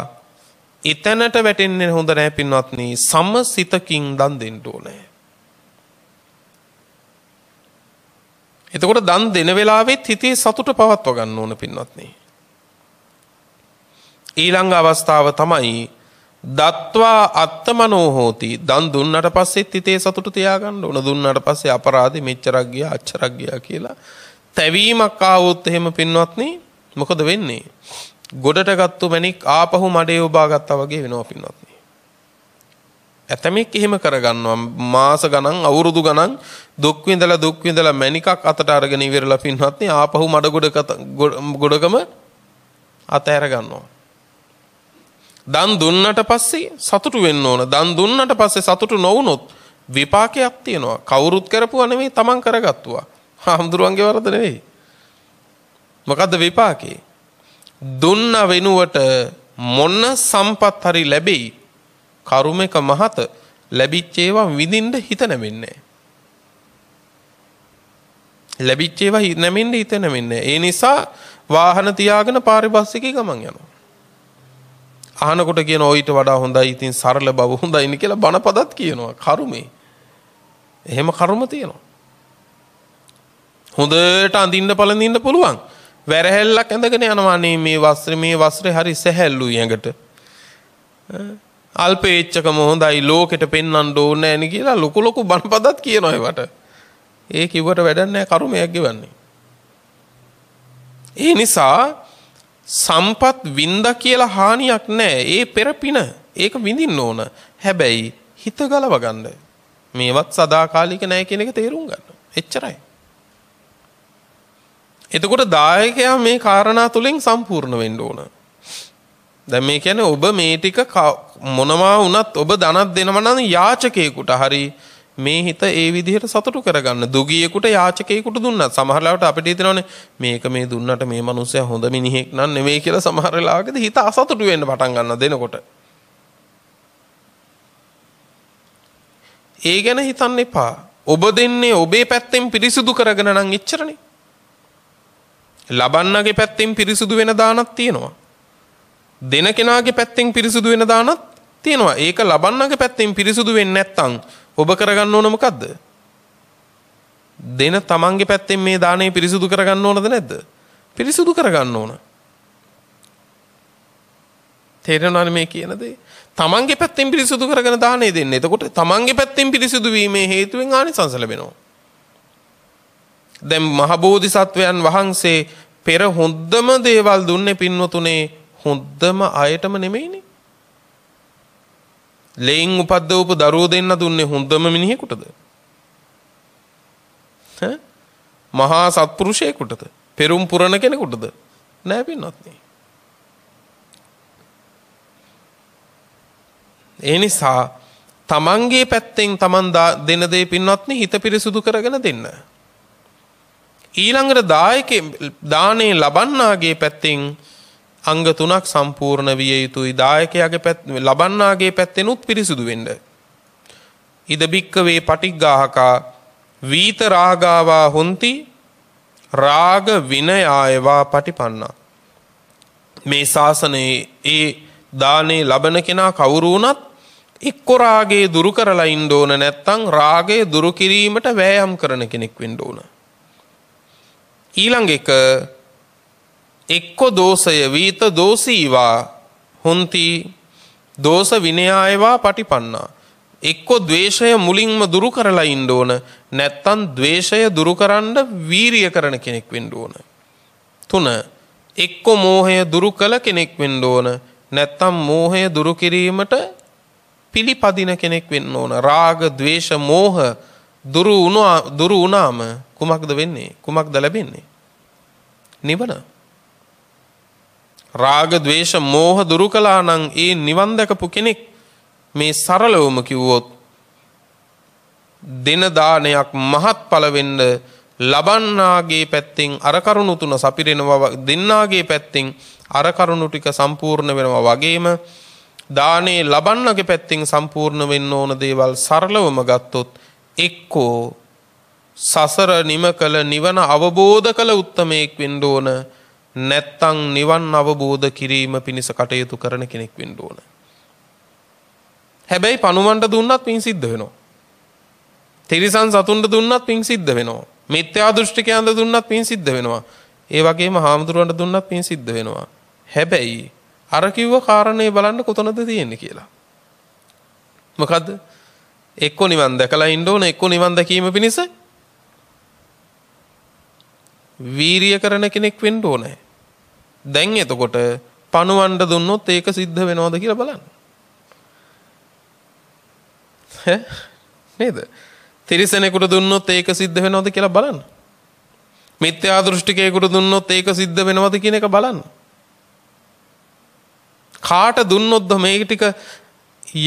එතනට වැටෙන්නේ හොඳ නැහැ පින්වත්නි. සමසිතකින් දන් දෙන්න ඕනේ. එතකොට දන් දෙන වෙලාවෙත් හිතේ සතුට පවත්ව ගන්න ඕන පින්වත්නි. ඊළඟ අවස්ථාව තමයි දත්වා අත්තමනෝ හෝති. දන් දුන්නට පස්සෙත් හිතේ සතුට තියාගන්න ඕන. දුන්නට පස්සේ අපරාධෙ මෙච්චරක් ගියා අච්චරක් ගියා කියලා තැවීමක් ආවොත් එහෙම පින්වත්නි මොකද වෙන්නේ? ගොඩට ගත්තු මැණික් ආපහු මඩේ ඔබා ගත්තා වගේ වෙනවා පින්වත්නි. ඇතමෙක් එහෙම කරගන්නවා මාස ගණන් අවුරුදු ගණන් දුක් විඳලා මැණිකක් අතට අරගෙන ඉවරලා පින්වත්නි ආපහු මඩ ගොඩකම අතහැර ගන්නවා. දන් දුන්නට පස්සේ සතුටු වෙන්න ඕන. දන් දුන්නට පස්සේ සතුටු නොවුනොත් විපාකයක් තියෙනවා. කවුරුත් කරපුවා නෙමෙයි තමන් කරගත්තුවා. හාමුදුරුවන්ගේ වරද නෙවෙයි. මොකද්ද විපාකේ? දුන්න වෙනුවට මොන සම්පත් හරි ලැබෙයි. කරුමක මහත ලැබිච්ච ඒවා විඳින්න හිත නැමෙන්නේ. ලැබිච්ච ඒවා නැමෙන්න හිත නැමෙන්නේ. ඒ නිසා වාහන තියාගෙන පාරිභාෂිකේ ගමන් යනවා. අහනකොට කියන ඔයිට වඩා හොඳයි ඉතින් සරල බව හොඳයිනි කියලා බණපදත් කියනවා. කරුමේ. එහෙම කරුම තියෙනවා. හොඳට අඳින්න පළඳින්න පුළුවන්. වැරහැල්ලක් ඇඳගෙන යනවා නේ මේ වස්ත්‍රේ හරි සැහැල්ලුයි ඇඟට. අල්පේච්ඡකම හොඳයි ලෝකෙට පෙන්වන්න ඕනේ නෑනේ කියලා ලොකු බණපදත් කියනවා ඒවට. ඒ කිව්වට වැඩක් නෑ කරුමයක් ගෙවන්නේ. ඒ නිසා සම්පත් වින්ද කියලා හානියක් නෑ. ඒ පෙරපින ඒක විඳින්න ඕන. හැබැයි හිත ගලව ගන්න. මේවත් සදාකාලික නෑ කියන එක තේරුම් ගන්න. එච්චරයි. එතකොට දායකයා මේ කාරණා තුලින් සම්පූර්ණ වෙන්න ඕන. දැන් මේ කියන්නේ ඔබ මේ ටික මොනවා වුණත් ඔබ ධනක් දෙනවා නම් යාචකයෙකුට හරි මේ හිත ඒ විදිහට සතුටු කරගන්න. දුගියෙකුට යාචකයෙකුට දුන්නත් සමහර ලාවට අපිට හිතෙනවනේ මේක මේ දුන්නට මේ මිනිස්සයා හොඳ මිනිහෙක් නන් නෙමෙයි කියලා සමහර වෙලාවකදී හිත අසතුටු වෙන්න පටන් ගන්නවා දෙනකොට. ඒ ගැන හිතන්න එපා. ඔබ දෙන්නේ ඔබේ පැත්තෙන් පිරිසිදු කරගෙන නම් එච්චරනේ. ලබන්නගේ පැත්තෙන් පිරිසිදු වෙන දානක් තියෙනවා. දෙන කෙනාගේ පැත්තෙන් පිරිසිදු වෙන දානක් තියෙනවා. ඒක ලබන්නගේ පැත්තෙන් පිරිසිදු වෙන්නේ නැත්නම් ඔබ කරගන්න ඕන මොකද්ද? දෙන තමන්ගේ පැත්තෙන් මේ දාණය පිරිසිදු කරගන්න ඕනද නැද්ද? පිරිසිදු කරගන්න ඕන. තේරෙනවද මේ කියන දේ? තමන්ගේ පැත්තෙන් පිරිසුදු කරගෙන දානේ දෙන්නේ. එතකොට තමන්ගේ පැත්තෙන් පිරිසුදු වීමේ හේතුවෙන් ආනිසංස ලැබෙනවා. දැන් මහ බෝධිසත්වයන් වහන්සේ පෙර හොඳම දේවල් දුන්නේ පින්වතුනේ හොඳම අයටම නෙමෙයිනේ. ලේන් උපද්දවපු දරුවෝ දෙන්න දුන්නේ හොඳම මිනිහෙකුටද? මහා සත්පුරුෂයෙකුටද? පෙරුම් පුරණ කෙනෙකුටද? නෑ පින්වත්නි. ඒ නිසා තමන්ගේ පැත්තෙන් තමන් දෙන දේ පින්වත්නි හිත පිරිසුදු කරගෙන දෙන්න. ඊළඟට දානේ ලබන්නාගේ පැත්තෙන් අංග 3ක් සම්පූර්ණ විය යුතුයි. දායකයාගේ ලබන්නාගේ පැත්තෙනුත් පිරිසුදු වෙන්න. ඉද බික්කවේ පටිග්ගාහකා වීත රාගාවා හොಂತಿ රාග විනයායවා පටිපන්නා. මේ ශාසනයේ ඒ දානේ ලබන කෙනා කවුරු වුණත් එක්ක රාගේ දුරු කරලා ඉන්න ඕන, නැත්නම් රාගය දුරු කිරීමට වෑයම් කරන කෙනෙක් වෙන්න ඕන. ඊළඟ එක එක්ක දෝෂය වීත දෝෂීවා හොಂತಿ දෝෂ විනයායවා පටිපන්නා. එක්ක ද්වේෂය මුලින්ම දුරු කරලා ඉන්න ඕන, නැත්නම් ද්වේෂය දුරු කරන්න වීරිය කරන කෙනෙක් වෙන්න ඕන. 3 එක්ක මෝහය දුරු කළ කෙනෙක් වෙන්න ඕන, නැත්නම් මෝහය දුරු කිරීමට පිළිපදින කෙනෙක් වෙන්න ඕන. රාග ද්වේෂ මෝහ දුරු වුණාම කුමක්ද වෙන්නේ? කුමක්ද ලැබෙන්නේ? නිවන. රාග ද්වේෂ මෝහ දුරු කළා නම් ඒ නිවන් දැකපු කෙනෙක් මේ සරලවම කිව්වොත් දින දානයක් මහත්ඵල වෙන්න ලබන්නාගේ පැත්තෙන් අර කරුණු තුන සපිරෙනවා, දෙන්නාගේ පැත්තෙන් අර කරුණු ටික සම්පූර්ණ වෙනවා වගේම දානේ ලබන්නගේ පැත්තෙන් සම්පූර්ණ වෙන්න ඕන දේවල් සරලවම ගත්තොත් එක්කෝ සසර නිම කළ නිවන අවබෝධ කළ උත්තමයෙක් වෙන්න ඕන, නැත්තම් නිවන් අවබෝධ කිරීම පිණිස කටයුතු කරන කෙනෙක් වෙන්න ඕන. හැබැයි පණුවන්ට දුන්නත් පින් සිද්ධ වෙනවා. තිරිසන් සතුන්ට දුන්නත් පින් සිද්ධ වෙනවා. මිත්‍යා දෘෂ්ටිකයන්ට දුන්නත් පින් සිද්ධ වෙනවා. ඒ වගේම හාමුදුරුවන්ට දුන්නත් පින් සිද්ධ වෙනවා. හැබැයි අර කිව්ව කාරණේ බලන්න කොතනද තියෙන්නේ කියලා. මොකද්ද? එක්ක නිවන් දැකලා ඉන්න ඕන, එක්ක නිවන් දැකීම පිණිස වීරිය කරන කෙනෙක් වෙන්න ඕනේ. දැන් එතකොට පණුවන්ට දුන්නොත් ඒක සිද්ධ වෙනවද කියලා බලන්න. නේද? තිරිසනෙකුට දුන්නොත් ඒක සිද්ධ වෙනවද කියලා බලන්න. මිත්‍යා දෘෂ්ටිකයෙකුට දුන්නොත් ඒක සිද්ධ වෙනවද කියන එක බලන්න. කාට දුන්නොත්ද මේක ටික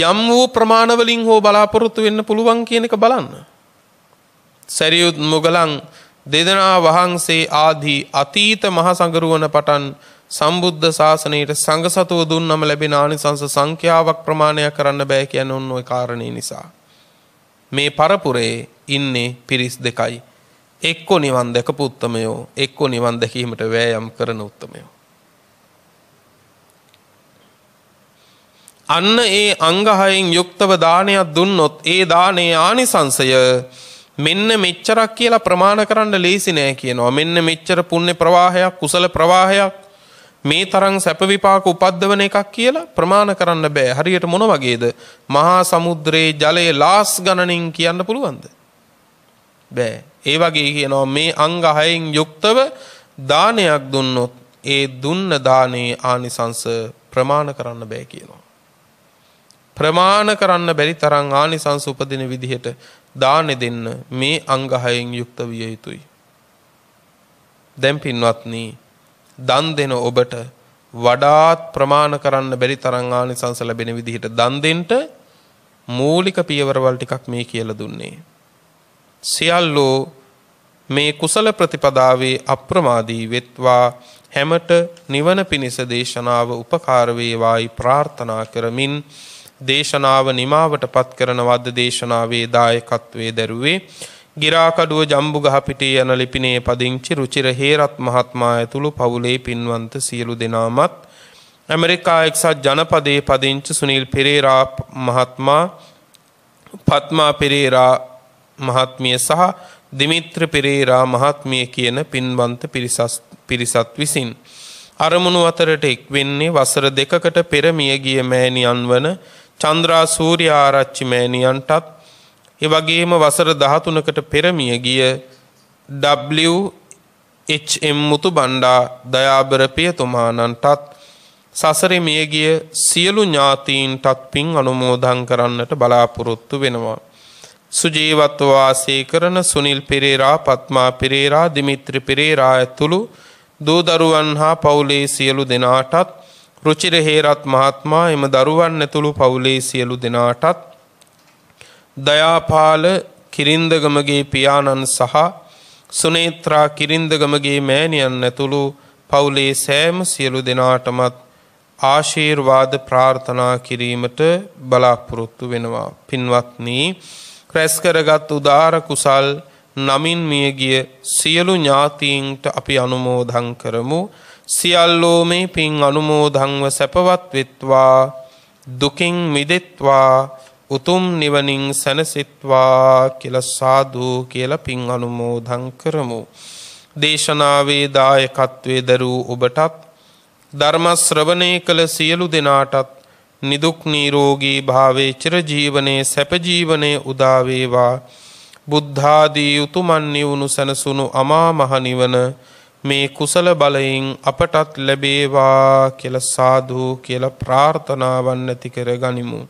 යම් වූ ප්‍රමාණ වලින් හෝ බලාපොරොත්තු වෙන්න පුළුවන් කියන එක බලන්න. සරියුත් මුගලන් දෙදෙනා වහන්සේ ආදී අතීත මහ සංගරුවන පටන් සම්බුද්ධ ශාසනයට සංඝසතුව දුන්නම ලැබෙන ආනිසංස සංඛ්‍යාවක් ප්‍රමාණය කරන්න බෑ කියන ඔන්න ඔය කාරණේ නිසා මේ පරපුරේ ඉන්නේ පිරිස් දෙකයි. එක්ක නිවන් දැකපු උත්තමයෝ, එක්ක නිවන් දැකීමට වෑයම් කරන උත්තමයෝ. අන්න ඒ අංග 6න් යුක්තව දානයක් දුන්නොත් ඒ දානේ ආනිසංසය මෙන්න මෙච්චරක් කියලා ප්‍රමාණ කරන්න ලේසි නෑ කියනවා. මෙන්න මෙච්චර පුණ්‍ය ප්‍රවාහයක්, කුසල ප්‍රවාහයක්, මේ තරම් සැප විපාක උපද්දවන එකක් කියලා ප්‍රමාණ කරන්න බෑ. හරියට මොන වගේද? මහා සමුද්‍රයේ ජලයේ ලාස් ගණනින් කියන්න පුළුවන්ද? බෑ. ඒ වගේ කියනවා මේ අංග 6න් යුක්තව දානයක් දුන්නොත් ඒ දුන්න දානේ ආනිසංස ප්‍රමාණ කරන්න බෑ කියනවා. ප්‍රමාණ කරන්න බැරි තරම් ආනිසංස උපදින විදිහට දානෙ දෙන්න මේ අංග 6න් යුක්ත විය යුතුයි. දැන් පින්වත්නි, දන් දෙන ඔබට වඩාත් ප්‍රමාණ කරන්න බැරි තරම් ආනිසංස ලැබෙන විදිහට දන් දෙන්න මූලික පියවරවල් ටිකක් මේ කියලා දුන්නේ. සියල්ලෝ මේ කුසල ප්‍රතිපදාවේ අප්‍රමාදී වෙත්වා හැමත නිවන පිණිස දේශනාව උපකාර වේවායි ප්‍රාර්ථනා කරමින් දේශනාව නිමාවට පත් කරන වද්ද දේශනාවේ දායකත්වයේ දරුවේ ගිරාකඩුව ජම්බුගහ පිටේ යන ලිපිනේ පදිංචි රුචිර හේරත් මහත්මයා ඇතුළු පවුලේ පින්වන්ත සියලු දෙනාමත් ඇමරිකා එක්සත් ජනපදයේ පදිංචි සුනිල් පෙරේරා මහත්මයා, පත්මා පෙරේරා මහත්මිය සහ දිමිත්‍ර පෙරේරා මහත්මිය කියන පින්වන්ත පිරිසත් විසින් අරමුණු අතරට එක් වෙන්නේ වසර 2කට පෙර මිය ගිය මෑණියන් වන චන්ද්‍රා සූර්යාරච්චි මෑණියන්ටත් ඒ වගේම වසර 13කට පෙර මිය ගිය W.H.M. මුතුබණ්ඩා දයාබර පියතුමාණන්ටත් සසරේ මිය ගිය සියලු ඥාතීන්ටත් පින් අනුමෝදන් කරන්නට බලාපොරොත්තු වෙනවා. සුජීවත්ව වාසය කරන සුනිල් පෙරේරා, පත්මා පෙරේරා, දිමිත්‍රි පෙරේරා ඇතුළු දූ දරුවන් හා පවුලේ සියලු දෙනාටත්, රුචිර හේරත් මහත්මයා එම දරුවන් ඇතුළු පවුලේ සියලු දෙනාටත්, දයාපාල කිරින්දගමගේ පියාණන් සහ සුනේත්‍රා කිරින්දගමගේ මෑණියන් ඇතුළු පවුලේ සෑම සියලු දෙනාටමත් ආශිර්වාද ප්‍රාර්ථනා කිරීමට බලාපොරොත්තු වෙනවා. පින්වත්නි, රැස් කරගත් උදාර කුසල් නමින් මියගිය සියලු ඥාතීන්ට අපි අනුමෝදන් කරමු. සියල්ලෝ මේ පින් අනුමෝදන්ව සැපවත් වෙත්වා, දුකින් මිදෙත්වා, උතුම් නිවනින් සැනසෙත්වා කියලා සාදු කියලා පින් අනුමෝදන් කරමු. දේශනාවේ දායකත්වයේ දරූ ඔබටත්, ධර්ම ශ්‍රවණය කළ සියලු දෙනාටත් නිදුක් නිරෝගී භාවයේ චිරජීවනයේ සැප ජීවනයේ උදා වේවා. බුද්ධාදී උතුමන් නිවුණු සනසුණු අමා මහ නිවන මේ කුසල බලයෙන් අපටත් ලැබේවා කියලා සාදු කියලා ප්‍රාර්ථනාවන් ඇති කරගනිමු.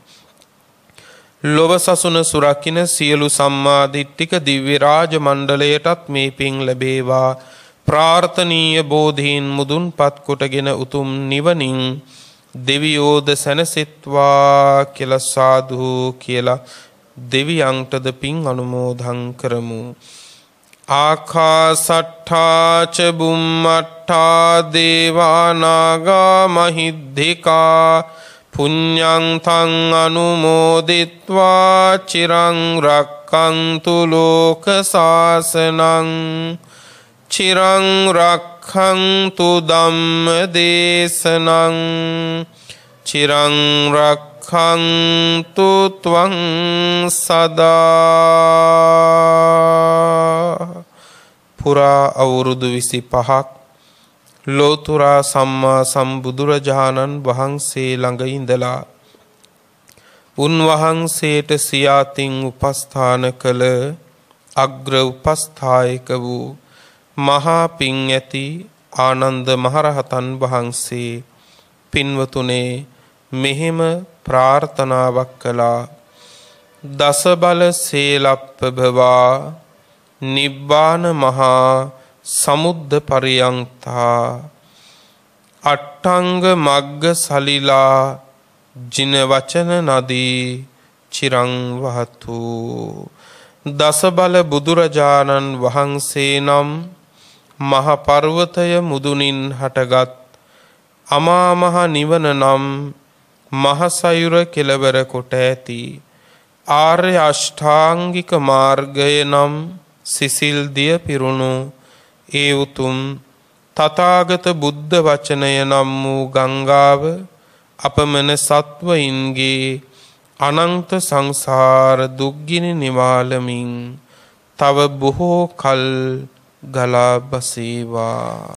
ලොව සසුන සුරකින්න සියලු සම්මා දිට්ඨික දිව්‍ය රාජ මණ්ඩලයටත් මේ පින් ලැබේවා. ප්‍රාර්ථනීය බෝධීන් මුදුන්පත් කොටගෙන උතුම් නිවනින් දෙවියෝද සැනසෙත්වා කියලා සාදු කියලා දෙවියන්ටද පින් අනුමෝදන් කරමු. ආකාසට්ඨා ච බුම්මට්ඨා දේවා නාග මහිද්దికා පුඤ්ඤං තං අනුමෝදිත්වා චිරං රක්ඛන්තු ලෝක සාසනං චිරං රක්ඛන්තු ධම්ම දේශනං චිරං රක්ඛන්තු ත්වං සදා. පුරා අවුරුදු 25ක් ලෝතුරා සම්මා සම්බුදුරජාණන් වහන්සේ ළඟ ඉඳලා උන්වහන්සේට සියාතින් උපස්ථාන කළ අග්‍ර උපස්ථායක වූ මහා පින් ඇති ආනන්ද මහරහතන් වහන්සේ පින්වතුනේ මෙහෙම ප්‍රාර්ථනාවක් කළා. දස බල සේලප්පභවා නිබ්බාන මහා සමුද්ද පරියන්තා අට්ඨංග මග්ග සලිලා ජින වචන නදී චිරං වහතු. දස බල බුදුරජාණන් වහන්සේ නම් මහ පර්වතය මුදුනින් හටගත් අමා මහ නිවන නම් මහ සයුර කෙළවර කොට ඇති ආර්ය අෂ්ටාංගික මාර්ගය නම් සිසිල් දිය පිරුණු ඒ උතුම් තථාගත බුද්ධ වචනය නම් වූ ගංගාව අපමණ සත්වයින්ගේ අනන්ත සංසාර දුක්ගිනි නිවාලමින් තව බොහෝ කල් ගලා බසීවා.